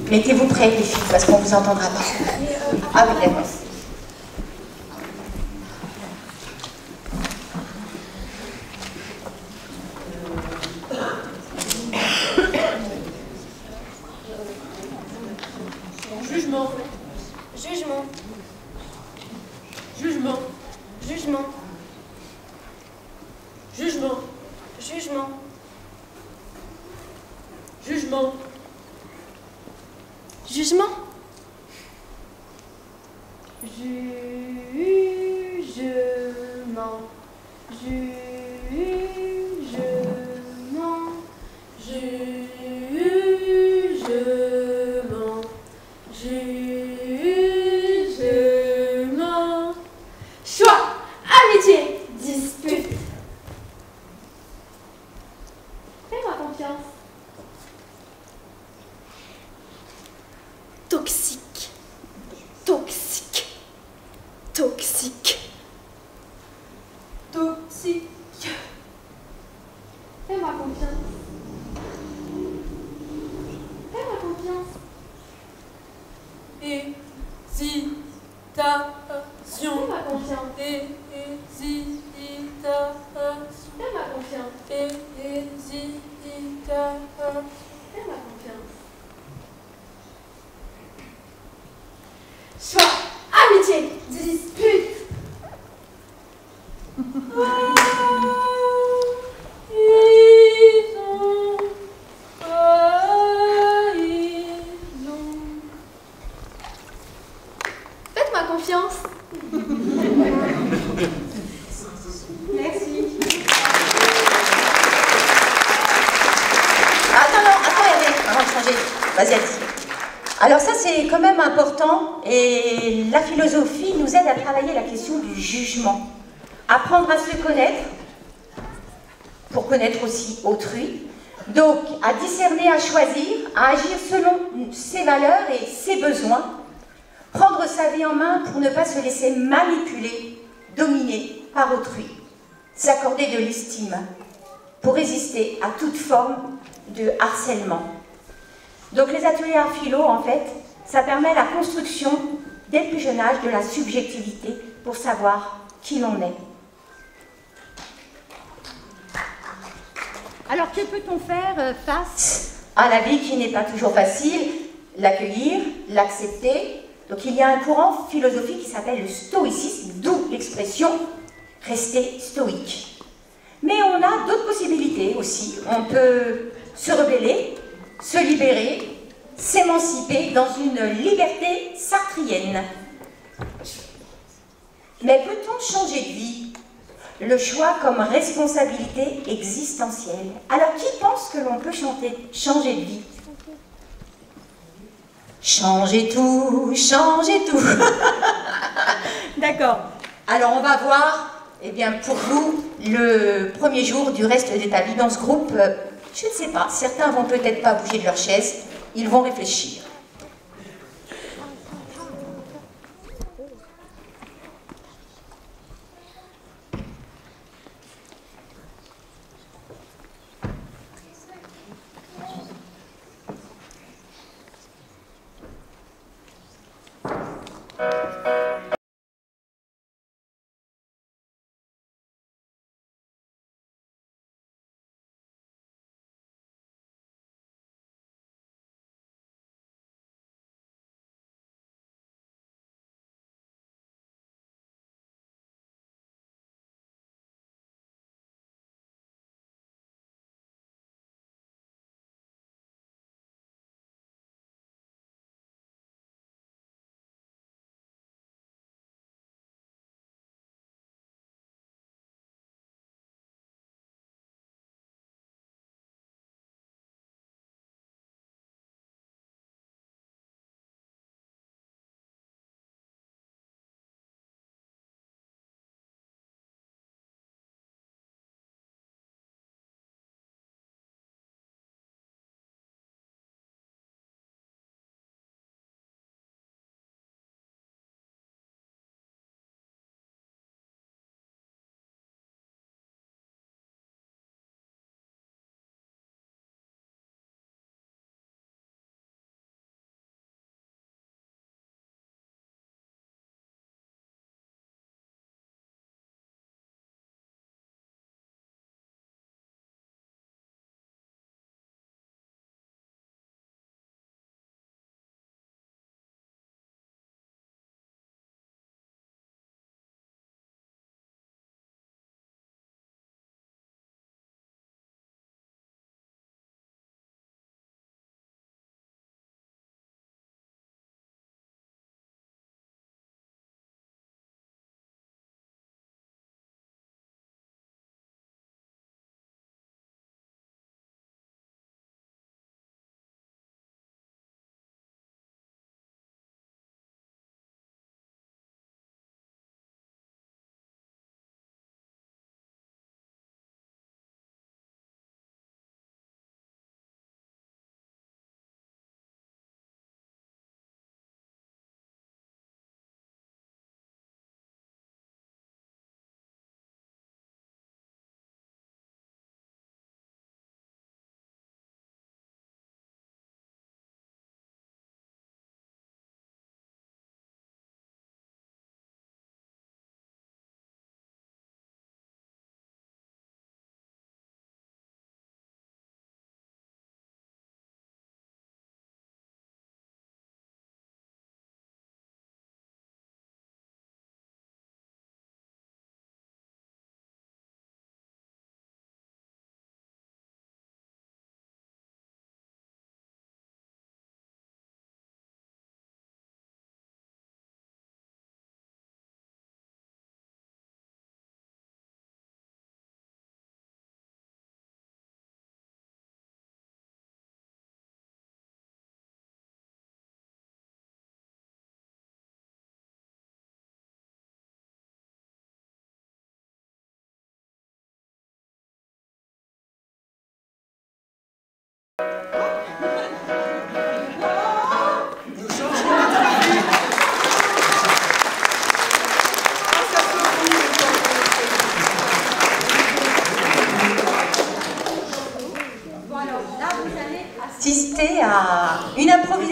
Mettez-vous prêts les filles, parce qu'on vous entendra pas. Ah oui, d'accord. Jugement. Jugement. Jugement. Jugement. Jugement. Jugement. Jugement. Jugement. Jugement. Jugement. Jugement. Jugement. Choix, amitié, dispute. Fais-moi confiance. Toxique. Toxique. Toxique. Toxique. Fais-moi confiance. Fais-moi confiance. Hésitation. Fais-moi confiance. Hésitation. Fais-moi confiance. Hésitation. Fais-moi confiance. Choix, amitié, dispute. Faites-moi confiance. Merci. Attends, avant de changer. Vas-y, allez. Alors ça, c'est quand même important, et la philosophie nous aide à travailler la question du jugement. Apprendre à se connaître, pour connaître aussi autrui. Donc, à discerner, à choisir, à agir selon ses valeurs et ses besoins. Prendre sa vie en main pour ne pas se laisser manipuler, dominer par autrui. S'accorder de l'estime pour résister à toute forme de harcèlement. Donc les ateliers art philo, en fait, ça permet la construction, dès le plus jeune âge, de la subjectivité pour savoir qui l'on est. Alors que peut-on faire face à la vie qui n'est pas toujours facile? L'accueillir, l'accepter. Donc il y a un courant philosophique qui s'appelle le stoïcisme, d'où l'expression « rester stoïque ». Mais on a d'autres possibilités aussi. On peut se rebeller, se libérer, s'émanciper dans une liberté sartrienne. Mais peut-on changer de vie? Le choix comme responsabilité existentielle. Alors qui pense que l'on peut changer de vie? Changez tout, changez tout. D'accord. Alors on va voir, eh bien pour vous, le premier jour du reste de ta vie dans ce groupe. Je ne sais pas, certains vont peut-être pas bouger de leur chaise, ils vont réfléchir.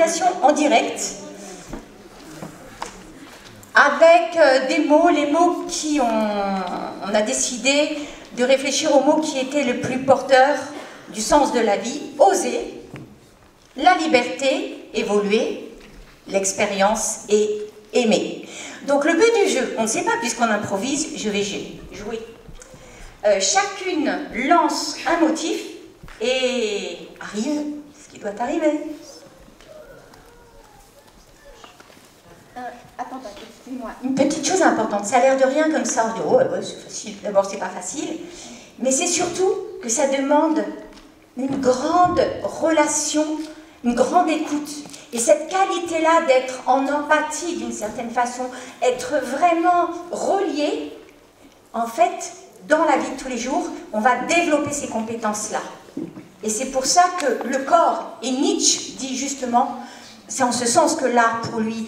improvisation en direct, avec des mots, les mots qui on a décidé de réfléchir aux mots qui étaient le plus porteurs du sens de la vie: oser, la liberté, évoluer, l'expérience et aimer. Donc le but du jeu, on ne sait pas puisqu'on improvise, je vais jouer. Chacune lance un motif et arrive ce qui doit arriver. Attends, excuse-moi. Une petite chose importante, ça a l'air de rien comme ça, on dit oh ouais, c'est facile. D'abord c'est pas facile, mais c'est surtout que ça demande une grande relation, une grande écoute. Et cette qualité-là d'être en empathie d'une certaine façon, être vraiment relié, en fait, dans la vie de tous les jours, on va développer ces compétences-là. Et c'est pour ça que le corps, et Nietzsche dit justement, c'est en ce sens que l'art pour lui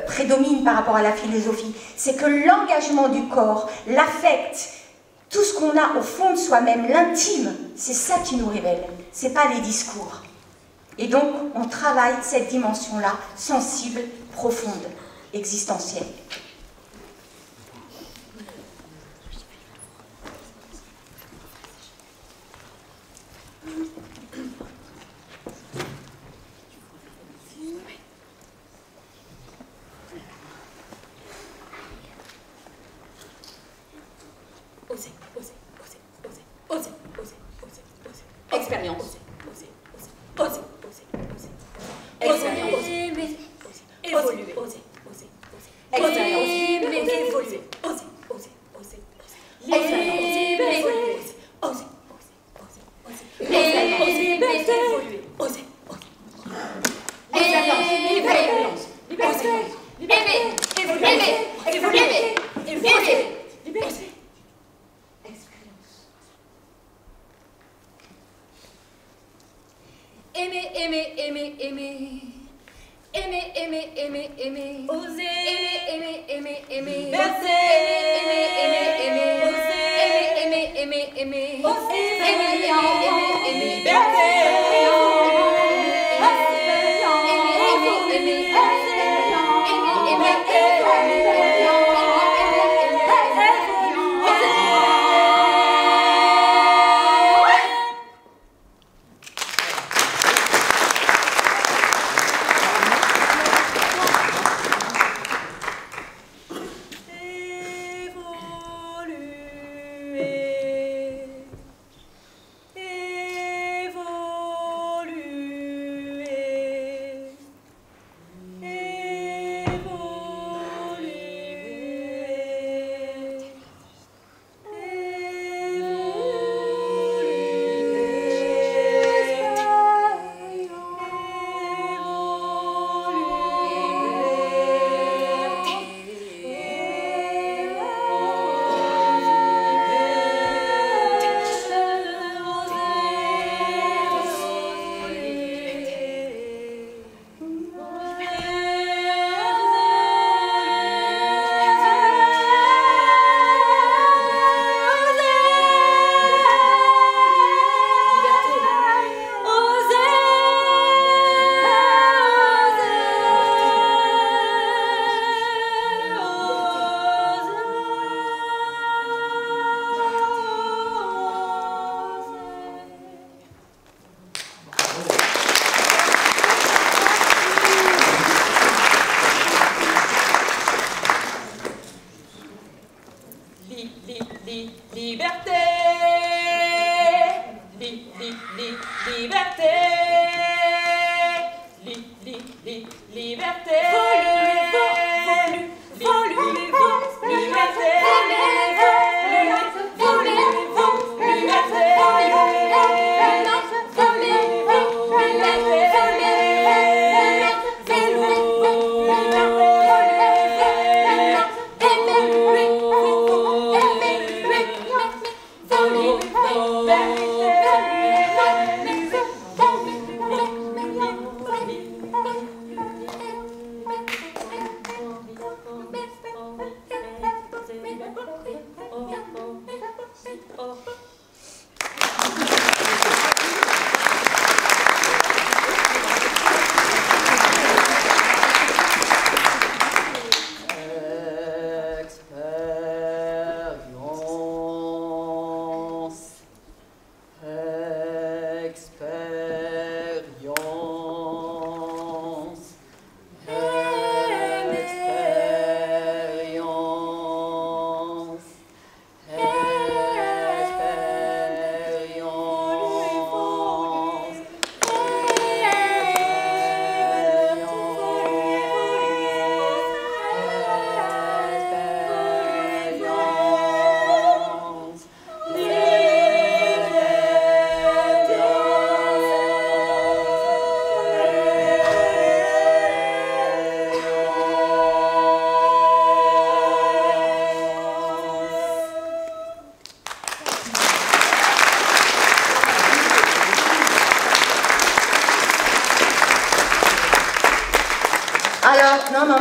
prédomine par rapport à la philosophie, c'est que l'engagement du corps, l'affect, tout ce qu'on a au fond de soi-même, l'intime, c'est ça qui nous révèle, c'est pas les discours. Et donc, on travaille cette dimension-là, sensible, profonde, existentielle. Oser, oser, oser, oser, oser, oser, oser, oser. Expérience. Oser, oser, oser, oser, oser. Expérience. Évoluer. Oser, oser, oser. Expérience. Évoluer. Oser, oser, oser, oser. Expérience. Évoluer. Oser, oser, oser, oser. Expérience. Évoluer. Oser, oser. Expérience. Expérience. Liberté. Liberté. Évoluer. Évoluer. Évoluer. Liberté. Aimer, aimer, aimer, aimer. Aimer, aimer, aimer, aimer. Oser. Aimer, aimer, aimer, aimer. Liberté. Aimer, aimer, aimer, aimer. Oser. Aimer, aimer, aimer, aimer. Oser. Aimer, aimer, aimer, aimer. Liberté.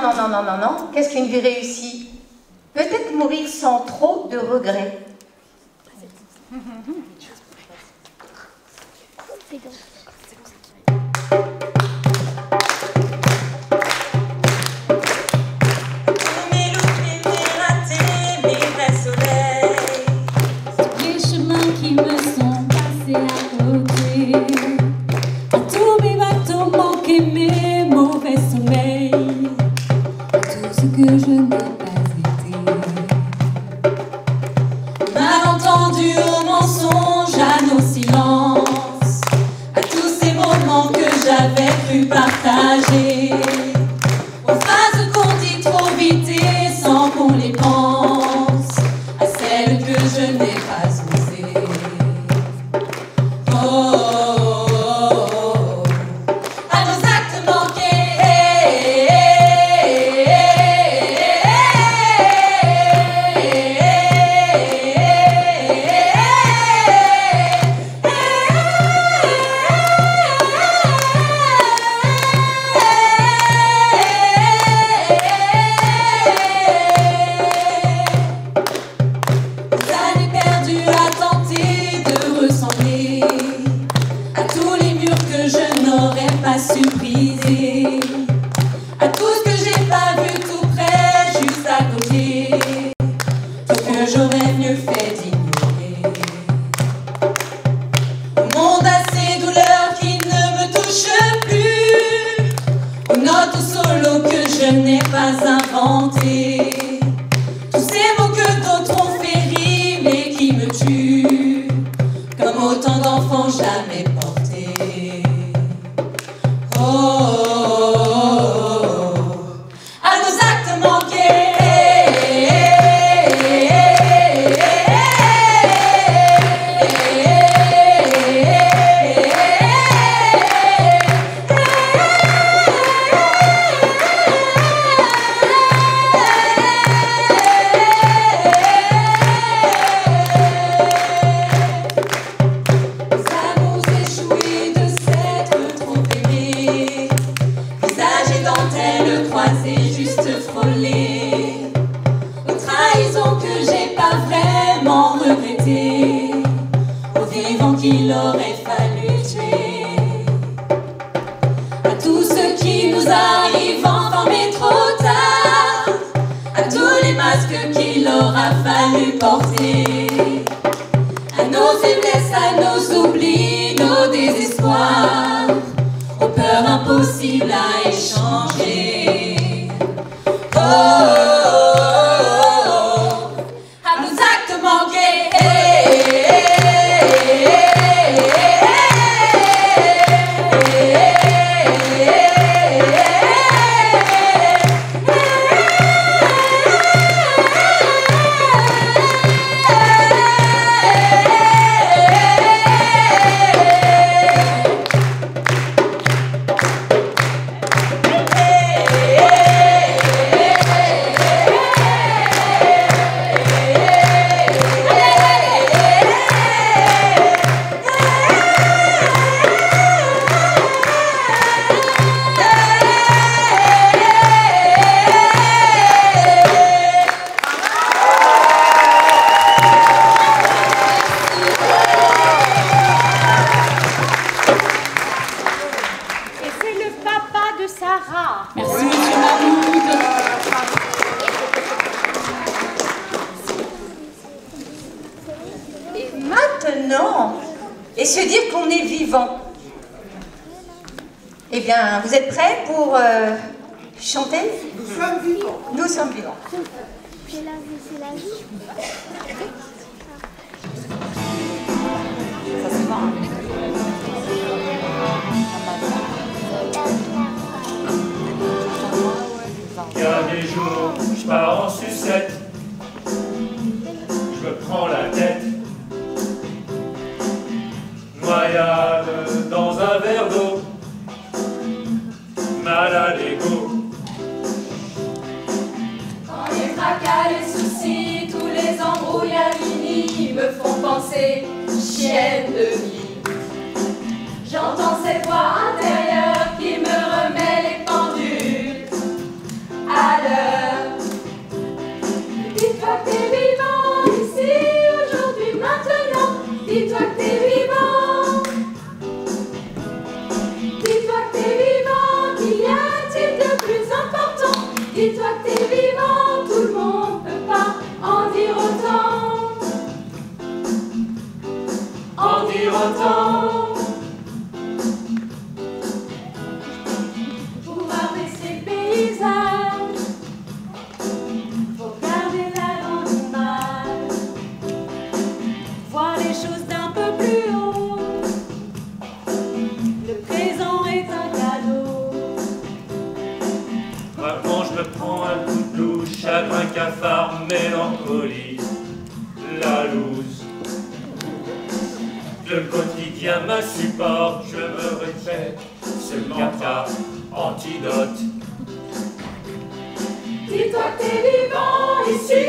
non, non, non, non, non. Qu'est-ce qu'une vie réussie? Peut-être mourir sans trop de regrets. Les chemins qui me sont passés à côté, à tous mes bateaux manqués, mes mauvais sommeils, à tout ce que je n'ai pas été. Malentendu au mensonge, à nos silences, à tous ces moments que j'avais cru partager, aux phrases qu'on dit trop vite et sans qu'on les pense, à celles que je n'ai pas osées. Oh, oh, oh, oh, à nos actes manqués. Années perdues à tenter de ressembler à tous les murs que je n'aurais pas su briser, à tout ce que j'ai pas vu tout près, juste à côté, tout que j'aurais mieux fait d'ignorer. Au monde à ces douleurs qui ne me touchent plus, aux notes au solo que je n'ai pas inventées, tous ces mots que d'autres ont fait rire mais qui me tuent, comme autant d'enfants jamais portés. Oh, oh, oh, oh, à nos actes manqués. Amours échoués de s'être trop aimés, visage et dentelle croisés, juste frôlés, aux trahisons que j'ai pas vraiment regrettées, aux vivants qu'il aurait fallu tuer, à tous ceux qui nous arrivent enfin mais trop tard, à tous les masques qu'il aura fallu porter, à nos faiblesses, à nos oublis, nos désespoirs, aux peurs impossibles à échanger. Oh, oh, oh, oh, à nos actes manqués. Et c'est le papa de Sarah. Merci, monsieur Mahmoud. Et maintenant, et se dire qu'on est vivant. Eh bien, vous êtes prêts pour chanter? Nous sommes vivants. Nous sommes vivants. C'est la vie, c'est la vie. Il y a des jours, je pars en sucette, je me prends la tête, noyade dans un verre d'eau, malade ego. Quand les fracas, les soucis, tous les embrouilles à mini me font penser chienne de vie. J'entends cette voix intérieure qui me remet les pendules à autant. Pour apprécier le paysage, faut garder la grande image, voir les choses d'un peu plus haut. Le présent est un cadeau. Avant je me prends un coup de blues, chagrin, cafard, mélancolie, la loose. Le quotidien m'insupporte, je me répète, ce caca antidote. Dis-toi que t'es vivant ici,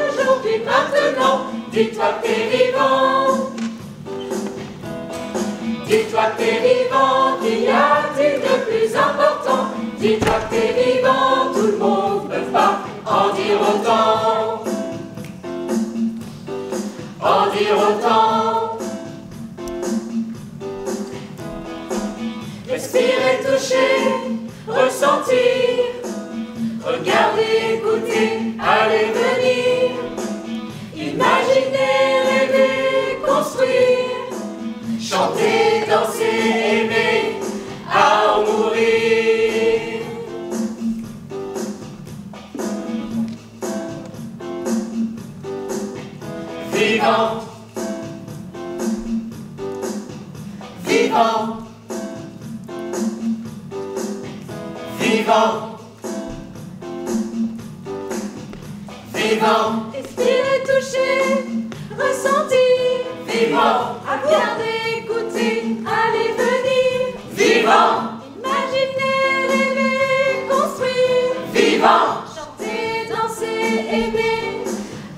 aujourd'hui, maintenant. Dis-toi que t'es vivant. Dis-toi que t'es vivant, qu'il y a-t-il de plus important? Dis-toi que t'es vivant, tout le monde ne peut pas en dire autant. En dire autant. Respirer, toucher, ressentir, regarder, écouter, aller, venir, imaginer, rêver, construire, chanter, danser, aimer, à en mourir. Vivant, vivant, vivant, vivant. Respirer, toucher, ressentir, vivant. Regarder, écouter, aller, venir, vivant. Imaginer, rêver, construire, vivant. Chanter, danser, aimer,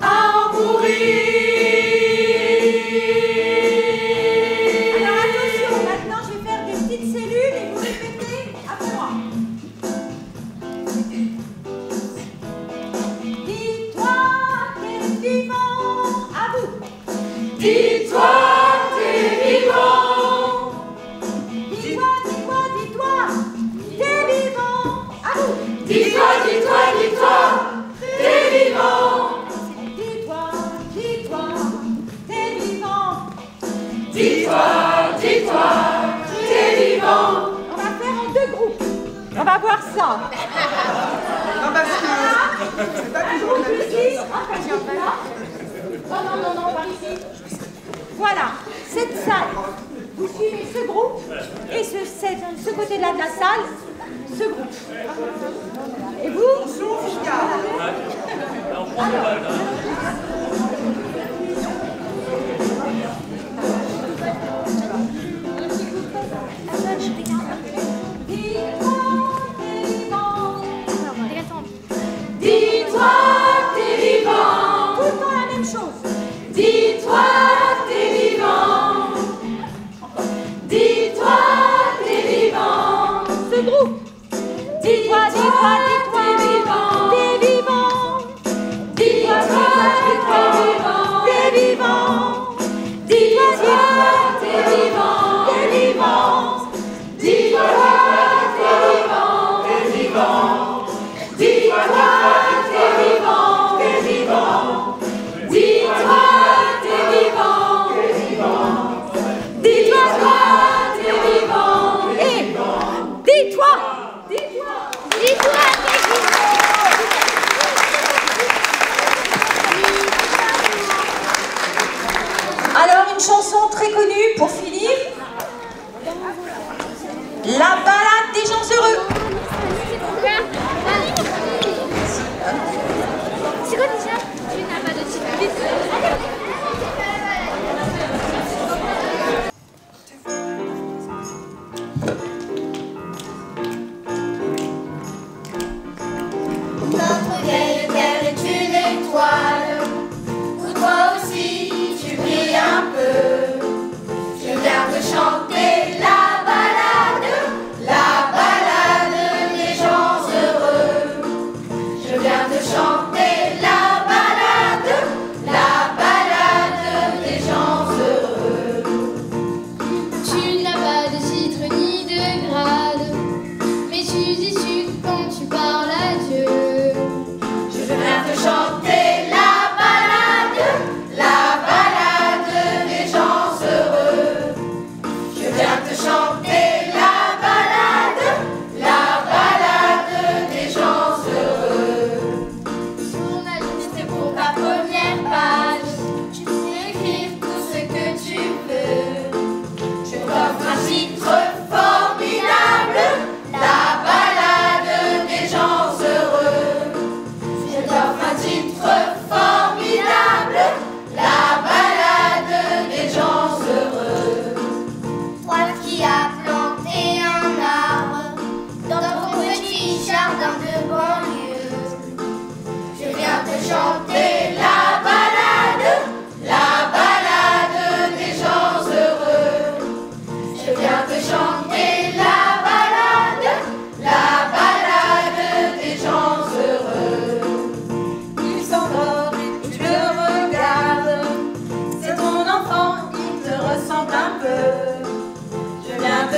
à en mourir. Alors attention, maintenant je vais faire des petites cellules et vous répétez après moi. Dis-toi, t'es vivant, à vous. Dis-toi, t'es vivant. Dis-toi, dis-toi, dis-toi, t'es vivant, à vous. Dis-toi, dis-toi, dis-toi, t'es vivant. Dis-toi, dis-toi, t'es vivant. Dis-toi, dis-toi, t'es vivant. On va faire en deux groupes. On va voir ça. Non, parce que c'est pas toujours la même chose. Non, par ici. Voilà, cette salle, vous suivez ce groupe et ce côté-là de la salle, ce groupe. Et vous? Dis-toi que t'es vivant. Tout le temps la même chose. Dis-toi que t'es vivant. Dis-toi que t'es vivant. Ce groupe. Dis-toi, dis-toi, dis-toi, t'es vivant. T'es vivant. Dis-toi, dis-toi, vivant. T'es vivant. Dis-toi, t'es vivant. T'es vivant. Dis-toi, t'es vivant. T'es vivant. Dis-toi, t'es vivant. T'es vivant. Dis-toi, t'es vivant. T'es vivant. Dis-toi, t'es vivant. Et dis-toi. Dis-toi. Dis-toi, t'es vivant. Alors, une chanson très connue pour finir. La balade des gens heureux. C'est quoi déjà? Tu n'as pas de titre. Notre vieille terre est une étoile, où toi aussi tu brilles un peu. Tu viens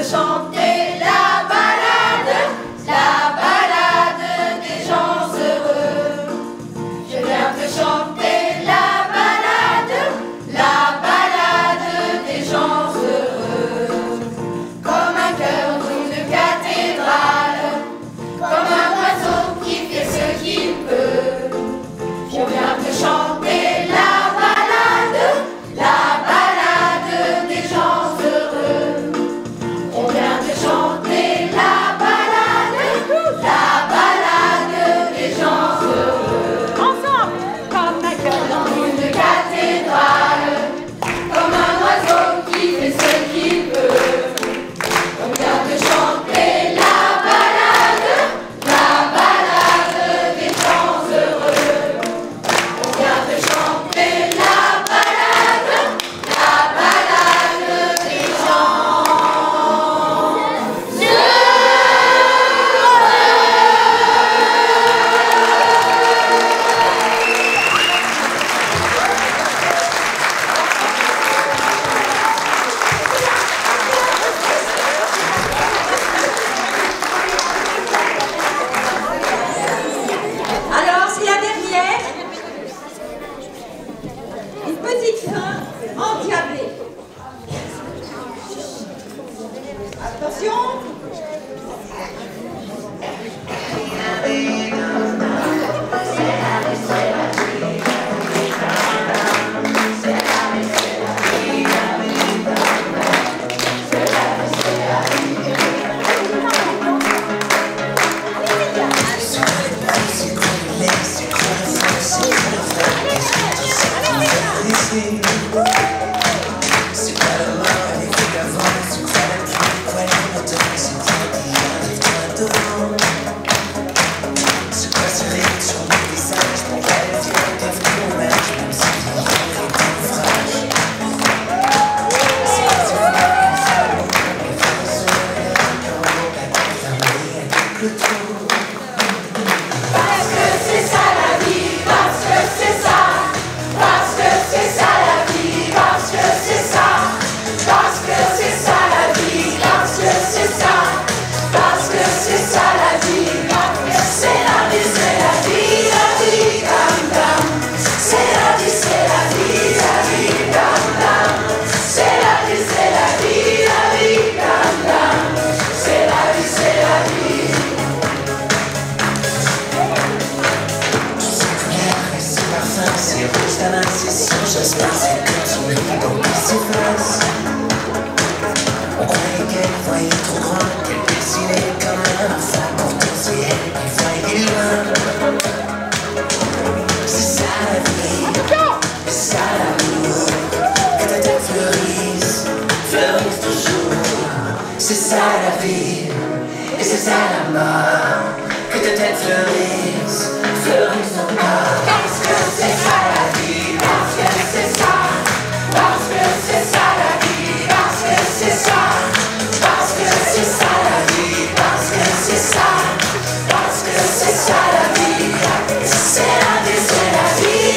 chanter la balade des gens heureux. Je viens te chanter la balade des gens heureux. Comme un cœur d'une cathédrale, comme un oiseau qui fait ce qu'il peut. Je viens te chanter la balade des gens heureux. On vient te chanter la balade des gens heureux. Ensemble, comme un cœur dans une cathédrale, comme un oiseau qui fait ce qu'il peut. On vient te chanter la balade des gens heureux. On vient te chanter la balade des gens Alors, c'est la dernière. Une petite fin endiablée. Attention. Parce que c'est ça la vie, parce que c'est ça la vie, parce que c'est ça la vie, parce que c'est ça la vie, parce que c'est la vie, dam dam, c'est la vie, dam dam, c'est la vie, dam dam, c'est la vie. C'est rouge d'Alain, c'est son jasmin, c'est comme son lit qui s'efface. On croyait qu'elle voyait trop grand, qu'elle dessinait comme un enfant. Pourtant c'est elle qui voyait loin. C'est ça la vie, c'est ça l'amour. Que ta tête fleurisse toujours. C'est ça la vie, et c'est ça la mort. Que ta tête fleurisse encore. Parce que c'est ça la vie, parce que c'est ça la vie, parce que c'est ça la vie, parce que c'est ça la vie, c'est la vie,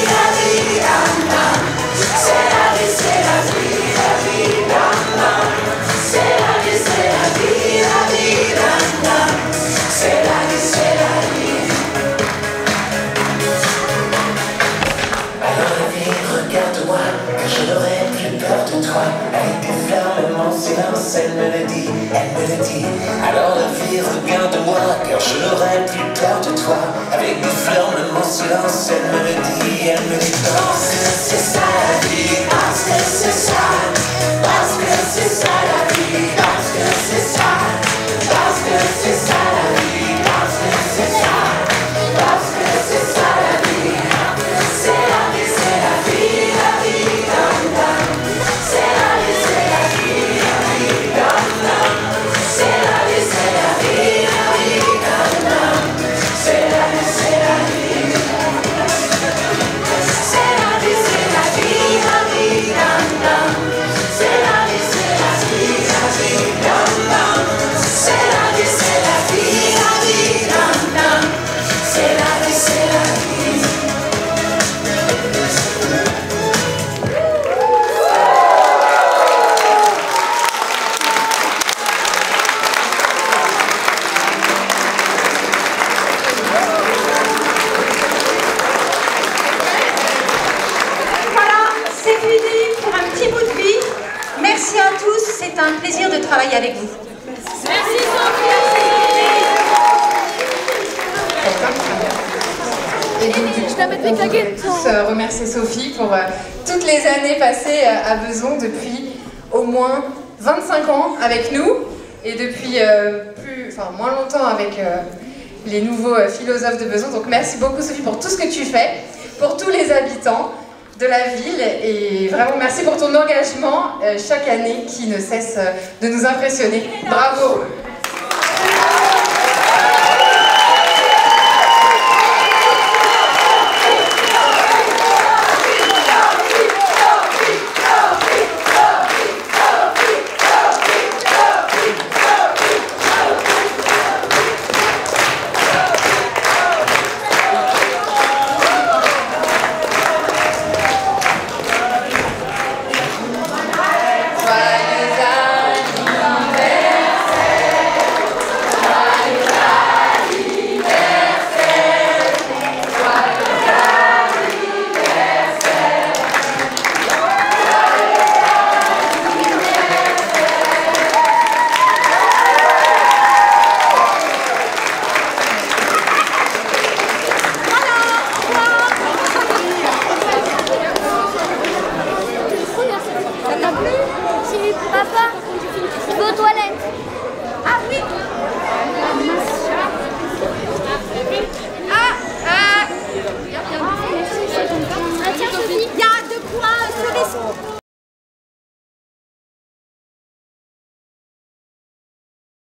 dam dam, c'est la vie, dam dam, c'est la vie, dam dam, c'est la vie. Alors la vie, regarde-moi, car je n'aurai plus peur de toi. Avec tes fleurs, même en silence, elle me le dit. Alors la vie, regarde-moi, car je n'aurai plus peur de toi. Avec des fleurs, même en silence, elle me le dit. Parce que c'est ça la vie, parce que c'est ça la vie, parce que c'est ça la vie, parce que c'est ça la vie, c'est la vie, dam dam, c'est la vie, dam dam, c'est la vie, dam dam, c'est la vie, c'est la vie. c'est un plaisir de travailler avec vous. Merci Sophie. Et donc, du coup, on voudrait tous remercier Sophie pour toutes les années passées à Besançon depuis au moins 25 ans avec nous et depuis moins longtemps avec les nouveaux philosophes de Besançon. Donc merci beaucoup Sophie pour tout ce que tu fais, pour tous les habitants de la ville et vraiment merci pour ton engagement chaque année qui ne cesse de nous impressionner. Bravo!